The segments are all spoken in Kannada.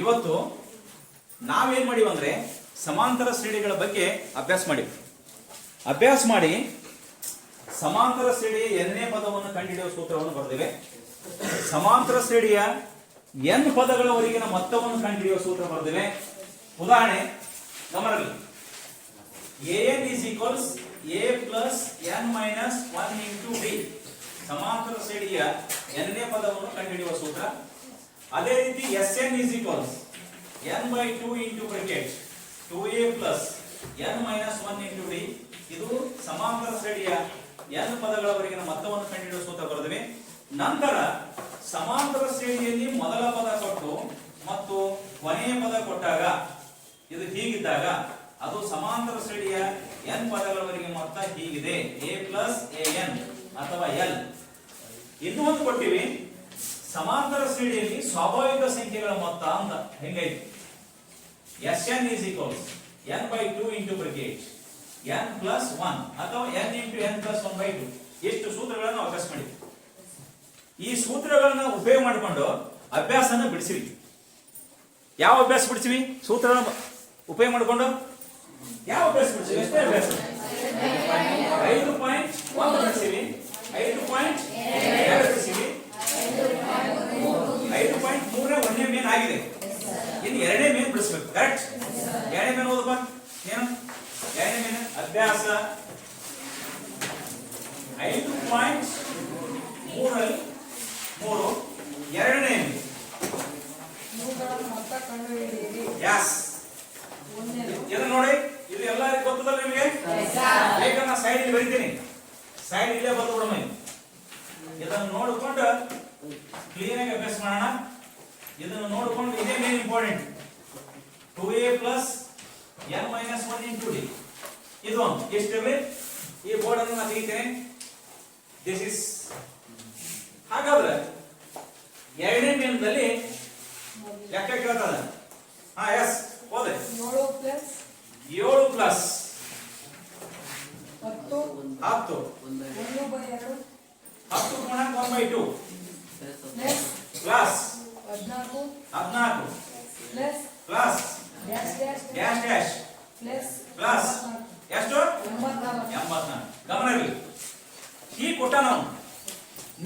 ಇವತ್ತು ನಾವೇನ್ ಮಾಡಿವಿ ಅಂದ್ರೆ ಸಮಾಂತರ ಶ್ರೇಣಿಗಳ ಬಗ್ಗೆ ಅಭ್ಯಾಸ ಮಾಡಿ ಸಮಾಂತರ ಶ್ರೇಣಿಯ ಎನ್ನೇ ಪದವನ್ನು ಕಂಡುಹಿಡಿಯುವ ಸೂತ್ರವನ್ನು ಬರೆದಿವೆ. ಸಮಾಂತರ ಶ್ರೇಣಿಯ n ಪದಗಳವರೆಗಿನ ಮೊತ್ತವನ್ನು ಕಂಡುಹಿಡಿಯುವ ಸೂತ್ರ ಬರೆದಿವೆ. ಉದಾಹರಣೆ ಗಮನದಲ್ಲಿ an is equals a plus n minus 1 into d ಸಮಾಂತರ ಶ್ರೇಣಿಯ nನೇ ಪದವನ್ನು ಕಂಡುಹಿಡಿಯುವ ಸೂತ್ರ. ಅದೇ ರೀತಿ Sn is equals n by 2 into bracket 2a plus n minus 1 into d ಇದು ಸಮಾಂತರ ಶ್ರೇಣಿಯ n ಪದಗಳವರೆಗಿನ ಮೊತ್ತವನ್ನು ಕಂಡುಹಿಡಿಯುವ ಸೂತ್ರ ಬರೆದಿವೆ. ನಂತರ ಸಮಾಂತರ ಶ್ರೇಣಿಯಲ್ಲಿ ಮೊದಲ ಪದ ಕೊಟ್ಟು ಮತ್ತು ಕೊನೆಯ ಪದ ಕೊಟ್ಟಾಗ ಇದು ಹೀಗಿದ್ದಾಗ ಅದು ಸಮಾಂತರ ಶ್ರೇಣಿಯ n ಪದಗಳವರೆಗೆ ಮೊತ್ತ ಹೀಗಿದೆ a plus an ಅಥವಾ l. ಇನ್ನೂ ಒಂದು ಕೊಟ್ಟಿವಿ ಸಮಾಂತರ ಶ್ರೇಣಿಯಲ್ಲಿ ಸ್ವಾಭಾವಿಕ ಸಂಖ್ಯೆಗಳ ಮೊತ್ತ ಅಂತ ಹೆಂಗೈತಿ Sn is equals n by 2 into bracket n plus 1 ಅಥವಾ n into n plus 1 by 2 ಎಷ್ಟು ಸೂತ್ರಗಳನ್ನು ಅಭ್ಯಾಸ ಮಾಡಿದ್ವಿ. ಈ ಸೂತ್ರಗಳನ್ನ ಉಪಯೋಗ ಮಾಡಿಕೊಂಡು ಅಭ್ಯಾಸನ ಬಿಡಿಸಿವಿ. ಯಾವ ಅಭ್ಯಾಸ ಬಿಡಿಸಿವಿ? ಸೂತ್ರಗಳನ್ನು ಉಪಯೋಗ ಮಾಡಿಕೊಂಡು ಯಾವ ಅಭ್ಯಾಸ ಬಿಡಿಸಿವಿ? ಎಷ್ಟೇ ಅಭ್ಯಾಸ 5.1 ಬಿಡಿಸಿವಿ, 5.2 ಬಿಡಿಸಿವಿ, 5.3 ಒಂದನೇ ಮೇನ್ ಆಗಿದೆ. ಇನ್ನು ಎರಡನೇ ಮೇನ್ ಬಿಡಿಸ್ಬೇಕು. ಕರೆಕ್ಟ್? ಎರಡನೇ ಮೇನ್ ಓದಪ್ಪ. ಏನು ಎರಡನೇ ಮೇನ್? ಅಭ್ಯಾಸ 5.3 ಎರಡನೇ ಯಸ್ ಇದನ್ನ ನೋಡಿ. ಇಲ್ಲಿ ಎಲ್ಲರಿಗೂ ಗೊತ್ತದಲ್ಲ ನಿಮಗೆ? ಬೇಕನ್ನ ಸೈಡ್ ಇಲ್ಲಿ ಬರೀತೀನಿ. ಸೈಡ್ ಇಲ್ಲೇ ಬರ್ದು ಬಿಡೋಣ. ಇದನ್ನು ನೋಡಿಕೊಂಡು ಕ್ಲೀನ್ ಆಗಿ ಅಭ್ಯಾಸ ಮಾಡೋಣ. ಇದನ್ನು ನೋಡಿಕೊಂಡು ಇದೇ main important 2a plus n minus 1 into d ಇದು ಎಷ್ಟಿರಲಿ ಈ ಬೋರ್ಡ್ ಅನ್ನು ನಾನು ತೆಗಿತೇನೆ. ದಿಸ್ ಇಸ್ ಹಾಗಾದ್ರೆ ಎರಡನೇ ಮೇಲ್ದಲ್ಲಿ ಲೆಕ್ಕ ಕೇಳ್ತದ. ಎಸ್ ಓದೆ 7 ಪ್ಲಸ್ 10 10 ಗುಣಕ 1/2 plus 14 plus dash dash plus ಎಷ್ಟು 84. ಗಮನ ಇರಲಿ. ಈ ಕೊಟ್ಟ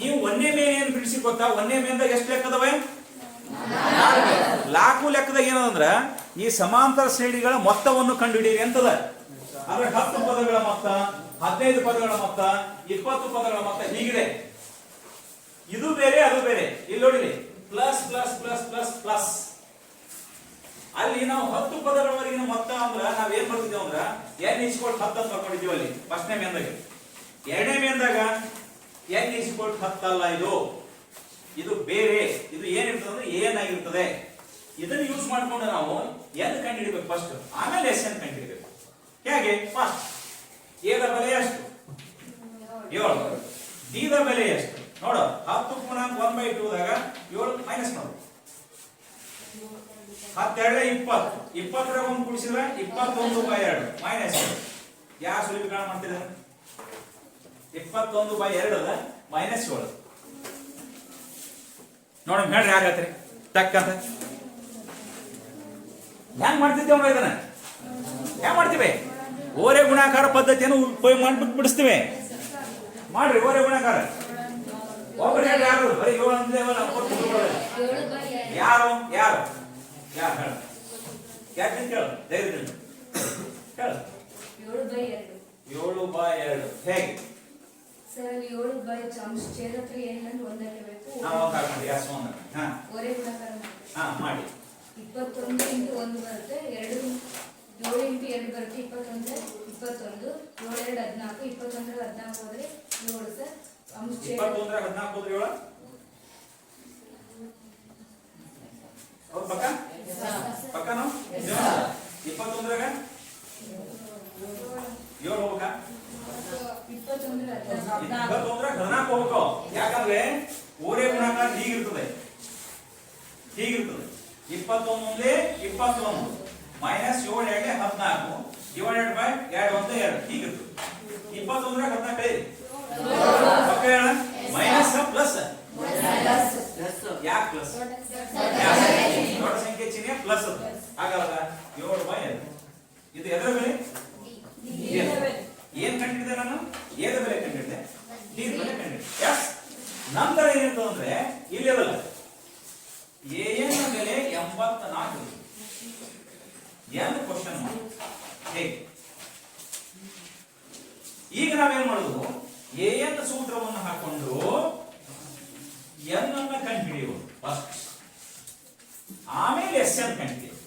ನೀವು ಒಂದೇ ಮೇನ್ ಏನು ಬಿಡಿಸಿ ಗೊತ್ತಾ? ಒಂದೇ ಮೇನ್ದಾಗ ಎಷ್ಟು ಲೆಕ್ಕದವೆ? 4 ಲೆಕ್ಕದಾಗ ಏನಂದ್ರ ಈ ಸಮಾಂತರ ಶ್ರೇಣಿಗಳ ಮೊತ್ತವನ್ನು ಕಂಡುಹಿಡಿಯಿರಿ ಅಂತದ. ಆದ್ರೆ 10 ಪದಗಳ ಮೊತ್ತ, 15 ಪದಗಳ ಮೊತ್ತ, 20 ಪದಗಳ ಮೊತ್ತ ಹೀಗಿದೆ. ಇದು ಬೇರೆ ಅದು ಬೇರೆ. ಇಲ್ಲಿ ನೋಡಿರಿ plus plus plus plus plus. ಅಲ್ಲಿ ನಾವು 10 ಪದಗಳವರೆಗಿನ ಮೊತ್ತ ಅಂದ್ರ ನಾವ್ ಏನ್ ಬರ್ತಿದ್ದೇವೆ ಅಂದ್ರ n = 10 ಅಂತ ಬರ್ಕೊಂಡಿದ್ದೀವಿ ಅಲ್ಲಿ ಫಸ್ಟ್ನೇ ಮೇನ್ದಾಗ. ಎರಡನೇ ಮೇನ್ದಾಗ n = 10 ಅಲ್ಲ. ಇದು ಬೇರೆ. ಇದು ಏನಿರ್ತದೆ ಅಂದ್ರೆ ಏನ್ ಆಗಿರ್ತದೆ. ಇದನ್ನ ಯೂಸ್ ಮಾಡ್ಕೊಂಡು ನಾವು n ಕಂಡುಹಿಡಿಬೇಕು ಫಸ್ಟ್, ಆಮೇಲೆ Sn ಕಂಡುಹಿಡಿಬೇಕು. ಹೇಗೆ? ಫಸ್ಟ್ a ದ ಬೆಲೆ ಎಷ್ಟು? 7. d ದ ಬೆಲೆ ಎಷ್ಟು? ನೋಡು 10 ಗುಣಕ 1/2 ದಾಗ 7 ಮೈನಸ್ ಮಾಡು. 12 20 20 ರ 1 ಕೂಡಿಸಿದ್ರೆ 21/2 ಮೈನಸ್ ಯಾವ ಸುಲಭೀಕರಣ ಮಾಡ್ತಿದ್ದಾರೆ? 21/2 ಅದ ಮೈನಸ್ 7. ನೋಡಿ ಹೇಳ್ರಿ ಯಾರು ಹೇಳ್ತೀರಿ ಟಕ್ ಅಂತ. ಹೆಂಗ್ ಮಾಡ್ತಿದ್ದೇವೆ ಇದನ್ನ? ಹೆಂಗ್ ಮಾಡ್ತೀವಿ? ಓರೆ ಗುಣಾಕಾರ ಪದ್ಧತಿಯನ್ನು ಉಪಯೋಗ ಮಾಡ್ಬಿಟ್ಟು ಬಿಡಿಸ್ತೀವಿ. ಮಾಡ್ರಿ ಓರೆ ಗುಣಾಕಾರ. ಒಬ್ಬರು ಹೇಳಿ ಯಾರು? ಬರೀ 7 ಅಂದ್ರೆ ಯಾರು ಯಾರು ಯಾರು ಹೇಳ? ಯಾಕೆ ಕೇಳು ಧೈರ್ಯದಿಂದ ಹೇಳು. 7/2 ಹೇಗೆ ಸರ್? 7/ಅಂಶ ಛೇದಕ ಏನಂದ್ರೆ ಒಂದಕ್ಕೆ ಬೇಕು. ಒರೆ ಗುಣಾಕಾರ ಮಾಡಿ 21 × 1 ಬರುತ್ತೆ. 2 7 × 2 ಬರುತ್ತೆ 21 21 7 2 14 21 14 ಹೋದ್ರೆ 7 ಸರ್. ಅಂಶ ಛೇದ 21 14 ಹೋದ್ರೆ 7 ಹೌದು ಪಕ್ಕ ಪಕ್ಕನೋ? 21 ರಾಗ 7 ಹೋಗ್ಬೇಕಾ? 21 14 ಹೋಗ್ಬೇಕು. ಯಾಕಂದ್ರೆ ಓರೆ ಗುಣಾಕಾರ ಹೀಗಿರ್ತದೆ 21 ಮುಂದೆ 21 ಮೈನಸ್ 7 2 14 ಡಿವೈಡೆಡ್ ಬೈ 2 1 2 ಹೀಗಿರ್ತದೆ. 21 ರಾಗ 14 ಕಳಿ ಪಕ್ಕ ಹೇಳ. ಮೈನಸ್ ಪ್ಲಸ್ ಯಾಕೆ ಪ್ಲಸ್? ದೊಡ್ಡ ಸಂಖ್ಯೆ ಚಿಹ್ನೆ ಪ್ಲಸ್ ಅದು. ಹಾಗಾದ್ರೆ 7/2 ಇದು ಎದರ ಬೆಲೆ? ಏನ್ ಕಂಡಿದ್ದೆ ನಾನು? ಏದ ಬೆಲೆ ಕಂಡಿದ್ದೆ, ಡಿ ಬೆಲೆ ಕಂಡಿದ್ದೆ. ಎಸ್. ನಂತರ ಏನಿತ್ತು ಅಂದ್ರೆ ಇಲ್ಲಿ ಅದಲ್ಲ an ಬೆಲೆ 84. ಏನು ಕ್ವಶನ್ ಹೇಗೆ? ಈಗ ನಾವೇನ್ ಮಾಡುದು? an ಸೂತ್ರವನ್ನು ಹಾಕೊಂಡು n ಅನ್ನ ಕಂಡುಹಿಡಿಯುವುದು ಫಸ್ಟ್, ಆಮೇಲೆ ಎಸ್ ಎನ್ ಕಂಡುಹಿಡಿಯುವುದು.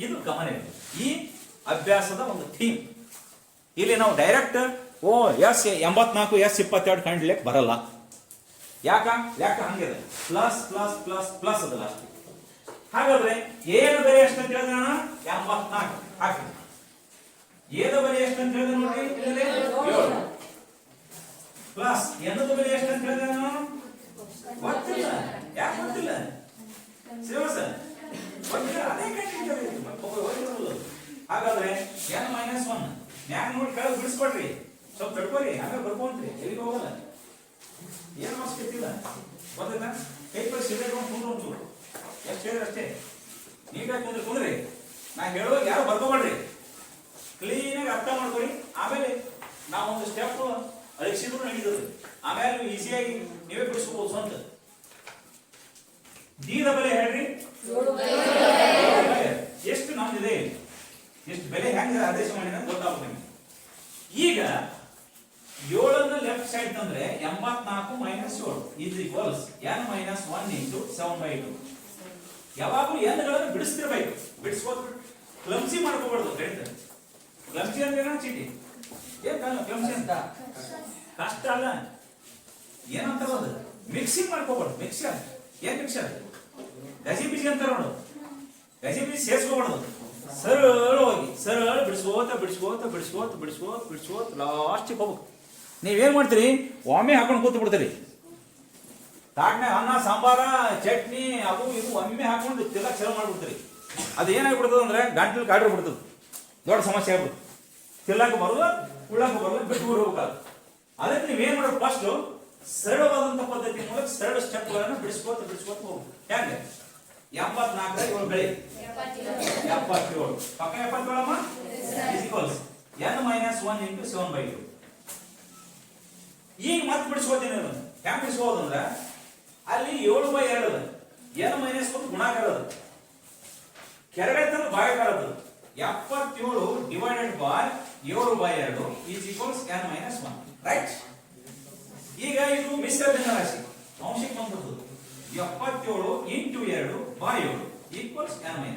ಇದು ಗಮನ ಇದೆ ಈ ಅಭ್ಯಾಸದ ಒಂದು ಥೀಮ್. ಇಲ್ಲಿ ನಾವು ಡೈರೆಕ್ಟ್ ಎಸ್ 84 ಎಸ್ 22 ಕಂಡ್ಲಿಕ್ಕೆ ಬರಲ್ಲ. ಯಾಕ ಹಂಗಿದೆ ಪ್ಲಸ್ ಪ್ಲಸ್ ಪ್ಲಸ್ ಪ್ಲಸ್ ಅದಲ್ಲ. ಹಾಗಾದ್ರೆ ಏನ ಬೆಲೆ ಎಷ್ಟು ಅಂತ ಹೇಳಿದ್ರೆ 84 ಹಾಕಿ. ಏದ ಬೆಲೆ ಎಷ್ಟು ಅಂತ ಹೇಳಿದ್ರೆ ನೋಡಿ 7 ಪ್ಲಸ್ ಎನ್ನದ ಬೆಲೆ ಎಷ್ಟು ಅಂತ ಹೇಳಿದ್ರೆ ಗೊತ್ತಿಲ್ಲ. ಯಾಕೆ ಗೊತ್ತಿಲ್ಲ? ಶ್ರೀವಾಸ ಗೊತ್ತಿಲ್ಲ, ಅದೇ ಕಂಡು. ಹಾಗಾದ್ರೆ n-1 ಮ್ಯಾಗ ನೋಡಿ ಕೆಳಗೆ ಬಿಡಿಸ್ಕೊಡ್ರಿ, ಸ್ವಲ್ಪ ತಡ್ಕೋರಿ, ಆಮೇಲೆ ಬರ್ಕೊಂತ್ರಿ, ಎಲ್ಲಿಗೆ ಹೋಗಲ್ಲ. ಏನು ಅವಶ್ಯಕತೆ ಗೊತ್ತಾಯ್ತಾ? ಕೈ ಪೈ ಸಿಗರೇಟ್ ಕುಂದ್ರು ಒಂಚೂರು ಎಷ್ಟು ಹೇಳಿದ್ರೆ ಅಷ್ಟೇ. ನೀಟಾಗಿ ಕುಂದ್ರಿ. ನಾ ಹೇಳುವಾಗ ಯಾರು ಬರ್ಕೋಬೇಡ್ರಿ, ಕ್ಲೀನಾಗಿ ಅರ್ಥ ಮಾಡ್ಕೊರಿ. ಆಮೇಲೆ ನಾವೊಂದು ಸ್ಟೆಪ್ ಅಳಿಸಿದ್ರು ನಡೀತದೆ. ಆಮೇಲೆ ಈಸಿಯಾಗಿ ನೀವೇ ಬಿಡಿಸ್ಕೋಬಹುದು ಸ್ವಂತ. ದೀದ ಬೆಲೆ ಹೇಳ್ರಿ, ಎಷ್ಟು ನಮ್ದಿದೆ, ಎಷ್ಟು ಬೆಲೆ ಹೆಂಗ ಆದೇಶ ಮಾಡಿದ ಗೊತ್ತಾಗುತ್ತೆ ನಿಮ್ಗೆ. ಈಗ 7 ಲೆಫ್ಟ್ ಸೈಡ್ ತಂದ್ರೆ 84 - 7 is equals n-1 into 7/2. ಯಾವಾಗಲೂ ಎನ್ಗಳನ್ನು ಬಿಡಿಸ್ತಿರ್ಬೇಕು, ಬಿಡಿಸ್ಬೋದು. ಕ್ಲಮ್ಸಿ ಮಾಡ್ಕೋಬಾರ್ದು. ಕ್ಲಮ್ಸಿ ಅಂದ್ರೆ ಚೀಟಿ ಏನ್ ಕ್ಲಮ್ಸಿ ಅಂತ ಕಷ್ಟ ಅಲ್ಲ, ಏನಂತಾರ ಅದು ಮಿಕ್ಸಿಂಗ್ ಮಾಡ್ಕೋಬಾರ್ದು. ಮಿಕ್ಸರ್ ಏನ್ ಮಿಕ್ಸರ್? ಗಜಿ ಬಿಜಿ ಅಂತಾರ ನೋಡು, ಗಜಿ ಬಿಜಿ ಸೇರ್ಸ್ಕೋಬಾರ್ದು. ಸರಳವಾಗಿ ಸರಳ ಬಿಡಿಸ್ಕೋತ ಬಿಡಿಸ್ಕೋತ ಬಿಡಿಸ್ಕೋತ ಬಿಡಿಸ್ಕೋತ ಬಿಡಿಸ್ಕೋತ ಲಾಸ್ಟಿಗೆ ಹೋಗ್ಬೇಕು. ನೀವೇನ್ ಮಾಡ್ತೀರಿ? ಒಮ್ಮೆ ಹಾಕೊಂಡು ಕೂತು ಬಿಡ್ತೀರಿ. ತಾಟ್ನಾಗ ಅನ್ನ ಸಾಂಬಾರ ಚಟ್ನಿ ಅದು ಇದು ಒಮ್ಮೆ ಹಾಕೊಂಡು ತಿನ್ನಕ್ ಚಲೋ ಮಾಡ್ಬಿಡ್ತೀರಿ. ಅದು ಏನಾಗ್ಬಿಡ್ತದ ಅಂದ್ರೆ ಗಂಟಲು ಕಾಡ್ರಿ ಬಿಡ್ತದ, ದೊಡ್ಡ ಸಮಸ್ಯೆ ಆಗ್ಬಿಡ್ತದೆ. ತಿನ್ನಕ್ಕೆ ಬರೋಲ್ಲ, ಉಳ್ಳಕ್ಕೆ ಬರೋಲ್ಲ, ಬಿಟ್ಟು ಹೋಗ್ಬೇಕಾದ. ಅದಕ್ಕೆ ನೀವೇನ್ ಮಾಡೋದು? ಫಸ್ಟ್ ಸರಳವಾದಂತ ಪದ್ಧತಿ ಮೂಲಕ ಸರಳ ಸ್ಟೆಪ್ಗಳನ್ನು ಬಿಡಿಸ್ಕೋತ ಬಿಡಿಸ್ಕೋತ ಹೋಗ್ಬೇಕು. ಹೆಂಗೆ? 74 7 ಬೆಳೆ 77 ಪಕ್ಕ 77 ಈಕ್ವಲ್ಸ್ n-1 into 7/2. ಈಗ ಮತ್ತೆ ಬಿಡಿಸ್ಕೋತೀನಿ. ಹೆಂಗ್ ಬಿಡಿಸ್ಕೋದು ಅಂದ್ರೆ ಅಲ್ಲಿ 7/2 ಅದ, n-1 ಗುಣಾಕಾರ ಅದ, ಕೆರಗಡೆ ತನ ಭಾಗಾಕಾರ ಅದ. 77 divided by 7/2 is equals n-1. Right? ಈಗ ಇದು ಮಿಶ್ರ ಭಿನ್ನರಾಶಿ ಅಂಶಕ್ಕೆ ಬಂದ್ಬಿಡ್ತದೆ. 77 into 2/7 ಈಕ್ವಲ್ಸ್ n-1.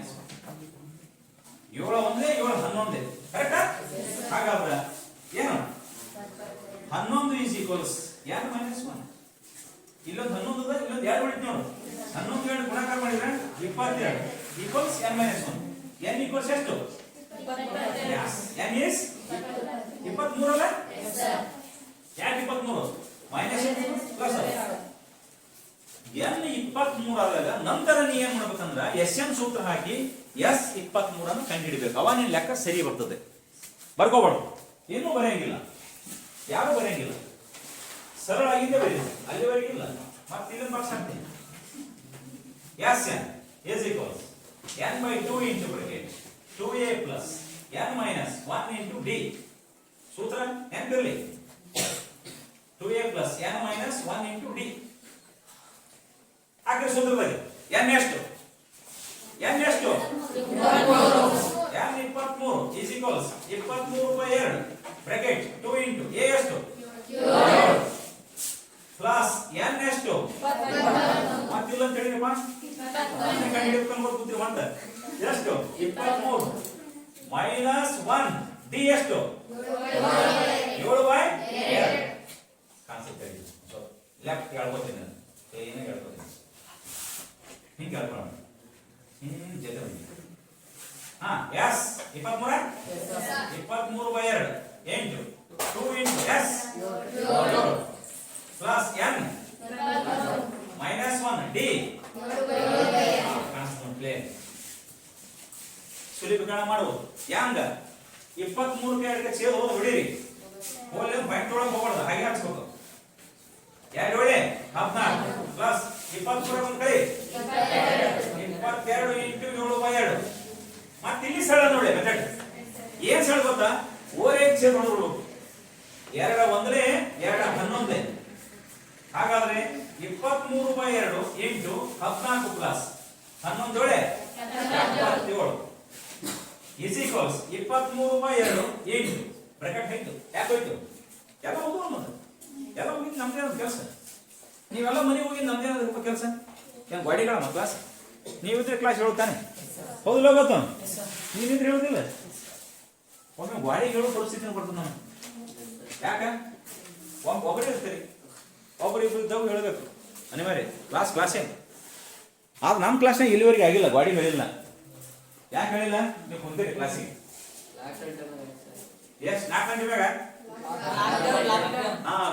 7 ಒಂದೇ 7 11 ಕರೆಕ್ಟಾ? ಹಾಗಾದ್ರೆ ಏನು 11 ಈಸ್ ಈಕ್ವಲ್ಸ್ n-1. ಇಲ್ಲೊಂದು 11 ಅದ, ಇಲ್ಲೊಂದು 2 ಉಳಿತು ನೋಡು. 11 2 ಗುಣಾಕಾರ ಮಾಡಿದ್ರೆ 22 ಈಕ್ವಲ್ಸ್ n-1. n ಈಕ್ವಲ್ಸ್ ಎಷ್ಟು? 22. n is 23 ಅಲ್ಲ? ಯಾಕೆ 23? ಮೈನಸ್ ಪ್ಲಸ್ n 23 ಆದಾಗ ನಂತರ ನೀ ಏನ್ ಮಾಡ್ಬೇಕಂದ್ರ ಎಸ್ ಎನ್ ಸೂತ್ರ ಹಾಕಿ ಎಸ್ 23 ಅನ್ನು ಕಂಡುಹಿಡಿಬೇಕು. ಅವ ನಿನ್ ಲೆಕ್ಕ ಸರಿ ಬರ್ತದೆ. ಬರ್ಕೋಬಾರ್ದು, ಏನೂ ಬರೆಯಂಗಿಲ್ಲ, ಯಾರು ಬರೆಯಂಗಿಲ್ಲ, ಸರಳ ಆಗಿದ್ದೇ ಬರೀರಿ, ಅಲ್ಲಿವರೆಗೆ ಇಲ್ಲ. ಮತ್ತೆ ಇದನ್ನ ಬಾಕ್ಸ್ ಹಾಕ್ತೀನಿ. S N is equals n/2 into bracket 2a plus n-1 into d. ಸೂತ್ರ ನೆನಪಿರಲಿ, 2a plus n-1 into d. ಹಾಗೆ ಸೂತ್ರದಲ್ಲಿ n ಎಷ್ಟು? n ಎಷ್ಟು? n-23 is equals 23/2 bracket 2 into a ಎಷ್ಟು? ಪ್ಲಸ್ n ಎಷ್ಟು? ಮತ್ತಿಲ್ಲ ಅಂತ ಹೇಳಿರಪ್ಪ, ಕಂಡುಹಿಡಿದುಕೊಂಡು ಕೂತ್ರಿ. ಮತ್ತೆ ಎಷ್ಟು? 23 ಮೈನಸ್ 1 ಡಿ ಎಷ್ಟು? 7/2. ಕಾನ್ಸೆಪ್ಟ್ ಲೆಫ್ಟ್ ಹೇಳ್ಕೊತೀನಿ, ಏನೇ ಹೇಳ್ಕೊತೀನಿ, ಹಿಂಗೆ ಹೇಳ್ಕೊಳ್ಳೋಣ. ಜೊತೆ ಹಾ S 23 23/2 8 2 into s plus n minus 1 D constant plain ಸುಲಭೀಕರಣ ಮಾಡುವುದು. ಯಾಂಗ 23 ಛೇದ ಹೋದ ಹೊಡಿರಿ, ಹೋಲಿ ಪಾಯಿಂಟ್ ಒಳಗೆ ಹೋಗ್ಬಾರ್ದು, ಹಾಗೆ ಹಾಕ್ಸ್ಬೇಕು. 2 ಹೊಡೆ 14 ಪ್ಲಸ್ 23 ಒಂದು ಕಡೆ 22 ಇಂಟು 7/2. ಮತ್ತೆ ಇಲ್ಲಿ ಸರಳ ನೋಡಿ ಮೆಥಡ್ ಏನ್ ಸರಳ ಗೊತ್ತಾ, ಓರೇಕ್ ಛೇದ ನೋಡ್ಬಿಡ್ಬೇಕು. 2 ಒಂದಲೇ 2 11. ಹಾಗಾದ್ರೆ 23/2 into 14 plus 11 77 is equals 23/2 into bracket ಹಾಯ್ತು. ಯಾಕೆ ಹೋಯ್ತು? ಎಲ್ಲ ಹೋಗುವ ಮತ್ತೆ ಎಲ್ಲ ಹೋಗಿದ್ದು ನಮ್ದೇ ಒಂದು ಕೆಲಸ. ನೀವೆಲ್ಲ ಮನೆಗೆ ಹೋಗಿ ನಮ್ದೇ ರೂಪಾಯಿ ಕೆಲಸ ಹೆಂಗೆ ಗಾಡಿಗಳ ನಮ್ಮ ಕ್ಲಾಸ್. ನೀವಿದ್ರೆ ಕ್ಲಾಸ್ ಹೇಳುತ್ತಾನೆ, ಹೌದಿಲ್ಲ ಗೊತ್ತು? ನೀವಿದ್ರೆ ಹೇಳುದಿಲ್ಲ. ಒಮ್ಮೆ ಗಾಡಿ ಹೇಳೋ ಪರಿಸ್ಥಿತಿ ಬರ್ತದೆ ನಾವು. ಯಾಕೆ ಒಬ್ಬರೇ ಇರ್ತೀರಿ, ಒಬ್ಬರಿಬ್ಬರು ಇದ್ದವು ಹೇಳಬೇಕು ಅನಿವಾರ್ಯ. ಕ್ಲಾಸೇ ಆದ್ರೆ ನಮ್ಮ ಕ್ಲಾಸ್ನಾಗ ಇಲ್ಲಿವರೆಗೆ ಆಗಿಲ್ಲ, ಗಾಡಿ ಹೇಳಿಲ್ಲ. ಯಾಕೆ ಹೇಳಿಲ್ಲ? ನೀವು ಕುಂತೀರಿ ಕ್ಲಾಸಿಗೆ ಎಷ್ಟು 4 ಗಂಟೆ ಮ್ಯಾಗ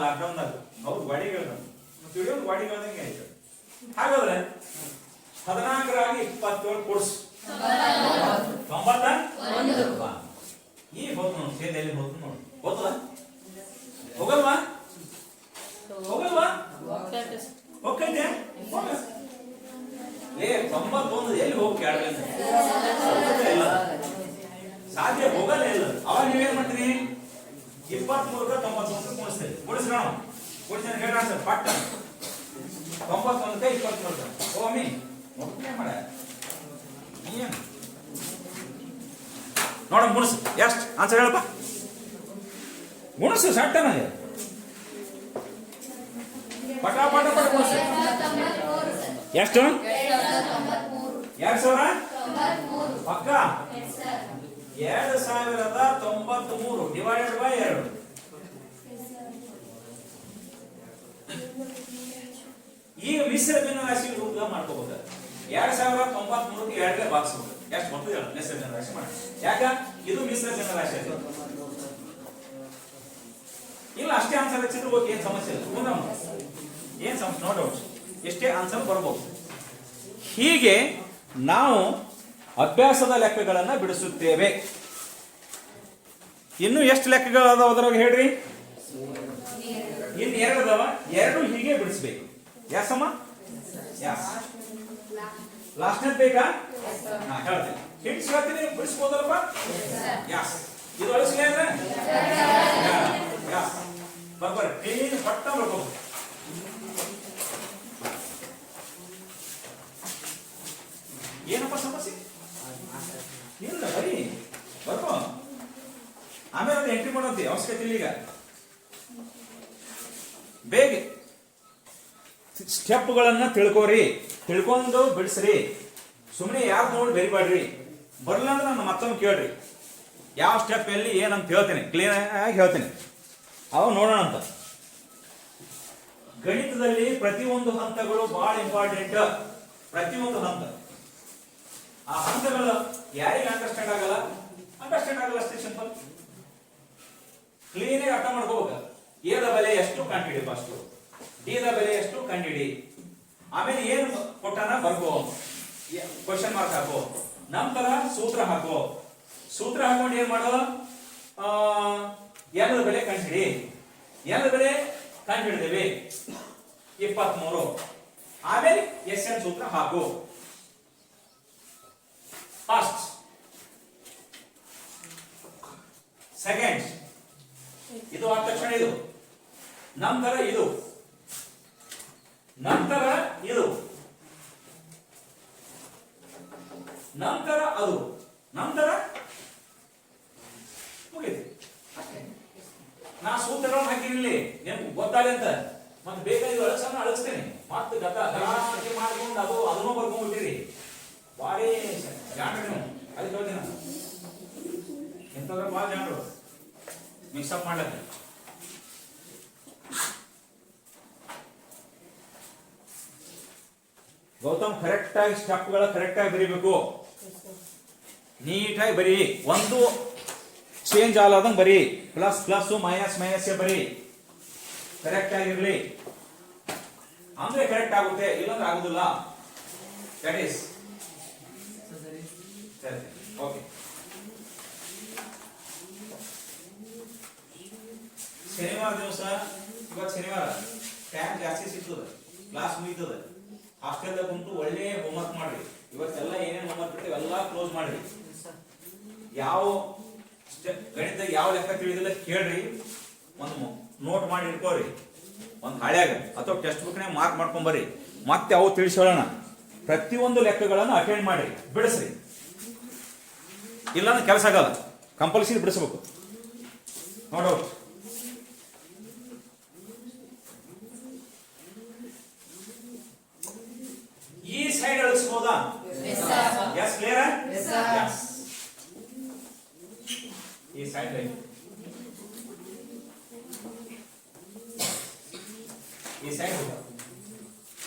ಲಾಕ್ಡೌನ್ದಾಗ ಹೌದು ಗಾಡಿ ಹೇಳಿದ ತಿಳಿಯೋದು ಗಾಡಿ ಹೇಳ್ದಂಗೆ ಆಯ್ತು. ಹಾಗಾದ್ರೆ 14 27 ಕೊಡ್ಸು 91. ಈ ಹೋದ್ ನೋಡಿ ಸೇದೆ ಎಲ್ಲಿ ಹೋದ್ ನೋಡಿ ಗೊತ್ತದ? ಹೋಗಲ್ವಾ? ಹೋಗಲ್ವಾ? ಹೋಗ್ತೈತೆ? ಏ 91 ಎಲ್ಲಿ ಹೋಗಿ ಇಲ್ಲ ಸಾಧ್ಯ, ಹೋಗಲ್ಲ ಇಲ್ಲ. ಅವಾಗ ನೀವೇನ್ ಮಾಡ್ತೀರಿ? 23ಕ್ಕೆ 91 ಕೂಡಿಸ್ತೀರಿ. ಕೂಡಿಸ್ರಿ ನಾವು ಕೂಡಿಸಿ ಹೇಳ ಪಟ್ಟ 91ಕ್ಕೆ 23. ಓಮಿ ಮಾಡ ನೋಡ ಗುಣಸು ಎಷ್ಟು ಆನ್ಸರ್ ಹೇಳಪ್ಪ. ಗುಣಸು ಸಟ್ಟ ನನಗೆ ಪಟ ಪಟ ಪಟ ಗುಣಸು. ಎಷ್ಟು? 2000 ಪಕ್ಕ 2093 ಡಿವೈಡೆಡ್ ಬೈ 2. ಈಗ ಮಿಶ್ರ ಭಿನ್ನರಾಶಿ ರೂಪ ಮಾಡ್ಕೋಬಹುದು. 2093ಕ್ಕೆ 2ಗೆ ಭಾಗಿಸಬಹುದು. ಎಷ್ಟು ಬರ್ತದೆ ಹೇಳ ಮಿಶ್ರ ಭಿನ್ನರಾಶಿ ಮಾಡಿ. ಯಾಕ ಇದು ಮಿಶ್ರ ಭಿನ್ನರಾಶಿ ಇದೆ. ಇಲ್ಲ ಅಷ್ಟೇ ಆನ್ಸರ್ ಹಚ್ಚಿದ್ರೆ ಓಕೆ, ಏನ್ ಸಮಸ್ಯೆ ಇಲ್ಲ. ಏನ್ ಸಮಸ್ಯೆ ನೋ ಡೌಟ್, ಎಷ್ಟೇ ಆನ್ಸರ್ ಬರ್ಬೋದು. ಹೀಗೆ ನಾವು ಅಭ್ಯಾಸದ ಲೆಕ್ಕಗಳನ್ನು ಬಿಡಿಸುತ್ತೇವೆ. ಇನ್ನು ಎಷ್ಟು ಲೆಕ್ಕಗಳು ಅದಾವ ಅದರಾಗ ಹೇಳ್ರಿ? ಇನ್ನು 2 ಅದಾವ. 2 ಹೀಗೆ ಬಿಡಿಸ್ಬೇಕು. ಯಾಸಮ್ಮ ಯಾಸ್ ಲಾಸ್ಟ್ನೇದ್ ಬೇಕಾ? ಹೇಳ್ತೀನಿ, ಹಿಂಟ್ಸ್ ಹೇಳ್ತೀನಿ, ಬಿಡಿಸ್ಬೋದಲ್ಲಪ್ಪ? ಯಾಸ್ ಇದು ಅಳಿಸ್ಲಿ ಅಂದ್ರೆ ಯಾಸ್ ಬರ್ಬರ್ ಕ್ಲೀನ್ ಪಟ್ಟ ಬರ್ಬೋದು. ಏನಪ್ಪ ಸಮಸ್ಯೆ ಇಲ್ಲ, ಬರೀ ಬರ್ಬೋ. ಆಮೇಲೆ ಅದು ಎಂಟ್ರಿ ಮಾಡೋದು ಅವಶ್ಯಕತೆ ಇಲ್ಲ. ಈಗ ಬೇಗ ಸ್ಟೆಪ್ಗಳನ್ನ ತಿಳ್ಕೋರಿ, ತಿಳ್ಕೊಂಡು ಬಿಡಿಸ್ರಿ. ಸುಮ್ಮನೆ ಯಾರು ನೋಡಿ ಬೆರಿಬೇಡ್ರಿ. ಬರಲ್ಲ ಅಂದ್ರೆ ನಾನು ಮತ್ತೊಮ್ಮೆ ಕೇಳ್ರಿ, ಯಾವ ಸ್ಟೆಪ್ ಎಲ್ಲಿ ಏನಂತ ಹೇಳ್ತೀನಿ, ಕ್ಲೀನ್ ಆಗಿ ಹೇಳ್ತೀನಿ. ಅವ ನೋಡೋಣ ಅಂತ. ಗಣಿತದಲ್ಲಿ ಪ್ರತಿಯೊಂದು ಹಂತಗಳು ಬಹಳ ಇಂಪಾರ್ಟೆಂಟ್. ಪ್ರತಿಯೊಂದು ಹಂತ, ಆ ಹಂತಗಳು ಯಾರಿಗೆ ಅಂಡರ್ಸ್ಟ್ಯಾಂಡ್ ಆಗಲ್ಲ ಅಷ್ಟೇ ಸಿಂಪಲ್. ಕ್ಲೀನ್ ಆಗಿ ಅರ್ಥ ಮಾಡ್ಕೋಬೇಕು. ಎ ದ ಬೆಲೆ ಎಷ್ಟು ಕಂಡಿಡಿ, ಫಸ್ಟ್ ಡಿ ದ ಬೆಲೆ ಎಷ್ಟು ಕಂಡಿಡಿ, ಆಮೇಲೆ ಏನು ಕೊಟ್ಟಾನ ಬರ್ಕೋ, ಕ್ವಶನ್ ಮಾರ್ಕ್ ಹಾಕೋ, ನಂತರ ಸೂತ್ರ ಹಾಕೋ. ಸೂತ್ರ ಹಾಕೊಂಡು ಏನ್ ಮಾಡೋ, ಎನ್ ದ ಬೆಲೆ ಕಂಡಿಡಿ. ಎನ್ ದ ಬೆಲೆ ಕಂಡಿಡಿದೇವೆ 23. ಆಮೇಲೆ ಎಸ್ ಎನ್ ಸೂತ್ರ ಹಾಕು. ಫಸ್ಟ್ ಸೆಕೆಂಡ್ ಇದು ಆದ ತಕ್ಷಣ ಇದು, ನಂತರ ಇದು, ನಂತರ ಇದು, ನಂತರ ಅದು, ನಂತರ ಮುಗಿತು. ನಾ ಸೂತ್ರಗಳನ್ನು ಹಾಕಿರಲಿ ನಿಮ್ಗೆ ಗೊತ್ತಾಗಲಿ ಅಂತ. ಮತ್ತೆ ಬೇಕಾದ ಅಳಸನ್ನ ಅಳಿಸ್ತೇನೆ. ಮತ್ತೆ ಗಲಾಟೆ ಮಾಡ್ಕೊಂಡು ಅದನ್ನು ಬರ್ಕೊಂಡ್ಬಿಟ್ಟಿರಿ. ಭಾರಿ ಜಾಣ್ರಿ ನೀವು. ಅದಕ್ಕೆ ಹೇಳ್ತೀನಿ ನಾನು, ಎಂತಂದ್ರೆ ಭಾಳ ಜಾಣ್ರು ಮಿಕ್ಸಪ್ ಮಾಡ್ಲಕ್ಕೆ. ಗೌತಮ್ ಕರೆಕ್ಟ್ ಆಗಿ ಸ್ಟೆಪ್ಗಳ ಕರೆಕ್ಟ್ ಆಗಿ ಬರೀಬೇಕು. ನೀಟಾಗಿ ಬರೀ, ಒಂದು ಚೇಂಜ್ ಆಗಲಾರ್ದಂಗೆ ಬರೀ. ಪ್ಲಸ್ ಪ್ಲಸ್ ಮೈನಸ್ ಮೈನಸ್ ಬರೀ. ಕರೆಕ್ಟ್ ಆಗಿರ್ಲಿ ಅಂದ್ರೆ ಕರೆಕ್ಟ್ ಆಗುತ್ತೆ, ಇಲ್ಲಾಂದ್ರೆ ಆಗುದಿಲ್ಲ. That is okay. ಶನಿವಾರ ದಿವಸ, ಇವತ್ತು ಶನಿವಾರ, ಟೈಮ್ ಜಾಸ್ತಿ ಸಿಗ್ತದೆ, ಕ್ಲಾಸ್ ಮುಗಿತದೆ. ಹಾಸ್ಟೆಲ್ದಾಗ ಕುಂತು ಒಳ್ಳೆ ಹೋಮ್ವರ್ಕ್ ಮಾಡ್ರಿ. ಇವತ್ತೆಲ್ಲ ಏನೇನು ಹೋಮ್ವರ್ಕ್ ಇರ್ತವೆ ಎಲ್ಲ ಕ್ಲೋಸ್ ಮಾಡ್ರಿ. ಯಾವ ಗಣಿತ ಯಾವ ಲೆಕ್ಕ ತಿಳಿದಿಲ್ಲ ಕೇಳ್ರಿ, ಒಂದು ನೋಟ್ ಮಾಡಿ ಇಟ್ಕೋರಿ ಒಂದು ಹಾಳ್ಯಾಗ ಅಥವಾ ಟೆಕ್ಸ್ಟ್ ಬುಕ್ನಾಗ ಮಾರ್ಕ್ ಮಾಡ್ಕೊಂಬರ್ರಿ. ಮತ್ತೆ ಅವು ತಿಳಿಸೋಣ. ಪ್ರತಿಯೊಂದು ಲೆಕ್ಕಗಳನ್ನು ಅಟೆಂಡ್ ಮಾಡಿ ಬಿಡಿಸ್ರಿ. ಇಲ್ಲಾಂದ್ರೆ ಕೆಲಸ ಆಗಲ್ಲ, ಕಂಪಲ್ಸರಿ ಬಿಡಿಸ್ಬೇಕು. ನೋಡೋ ಈ ಸೈಡ್ ಅಳಿಸ್ಬೋದಾ? Yes clear? ಈ ಸೈಡ್ ಈ ಸೈಡ್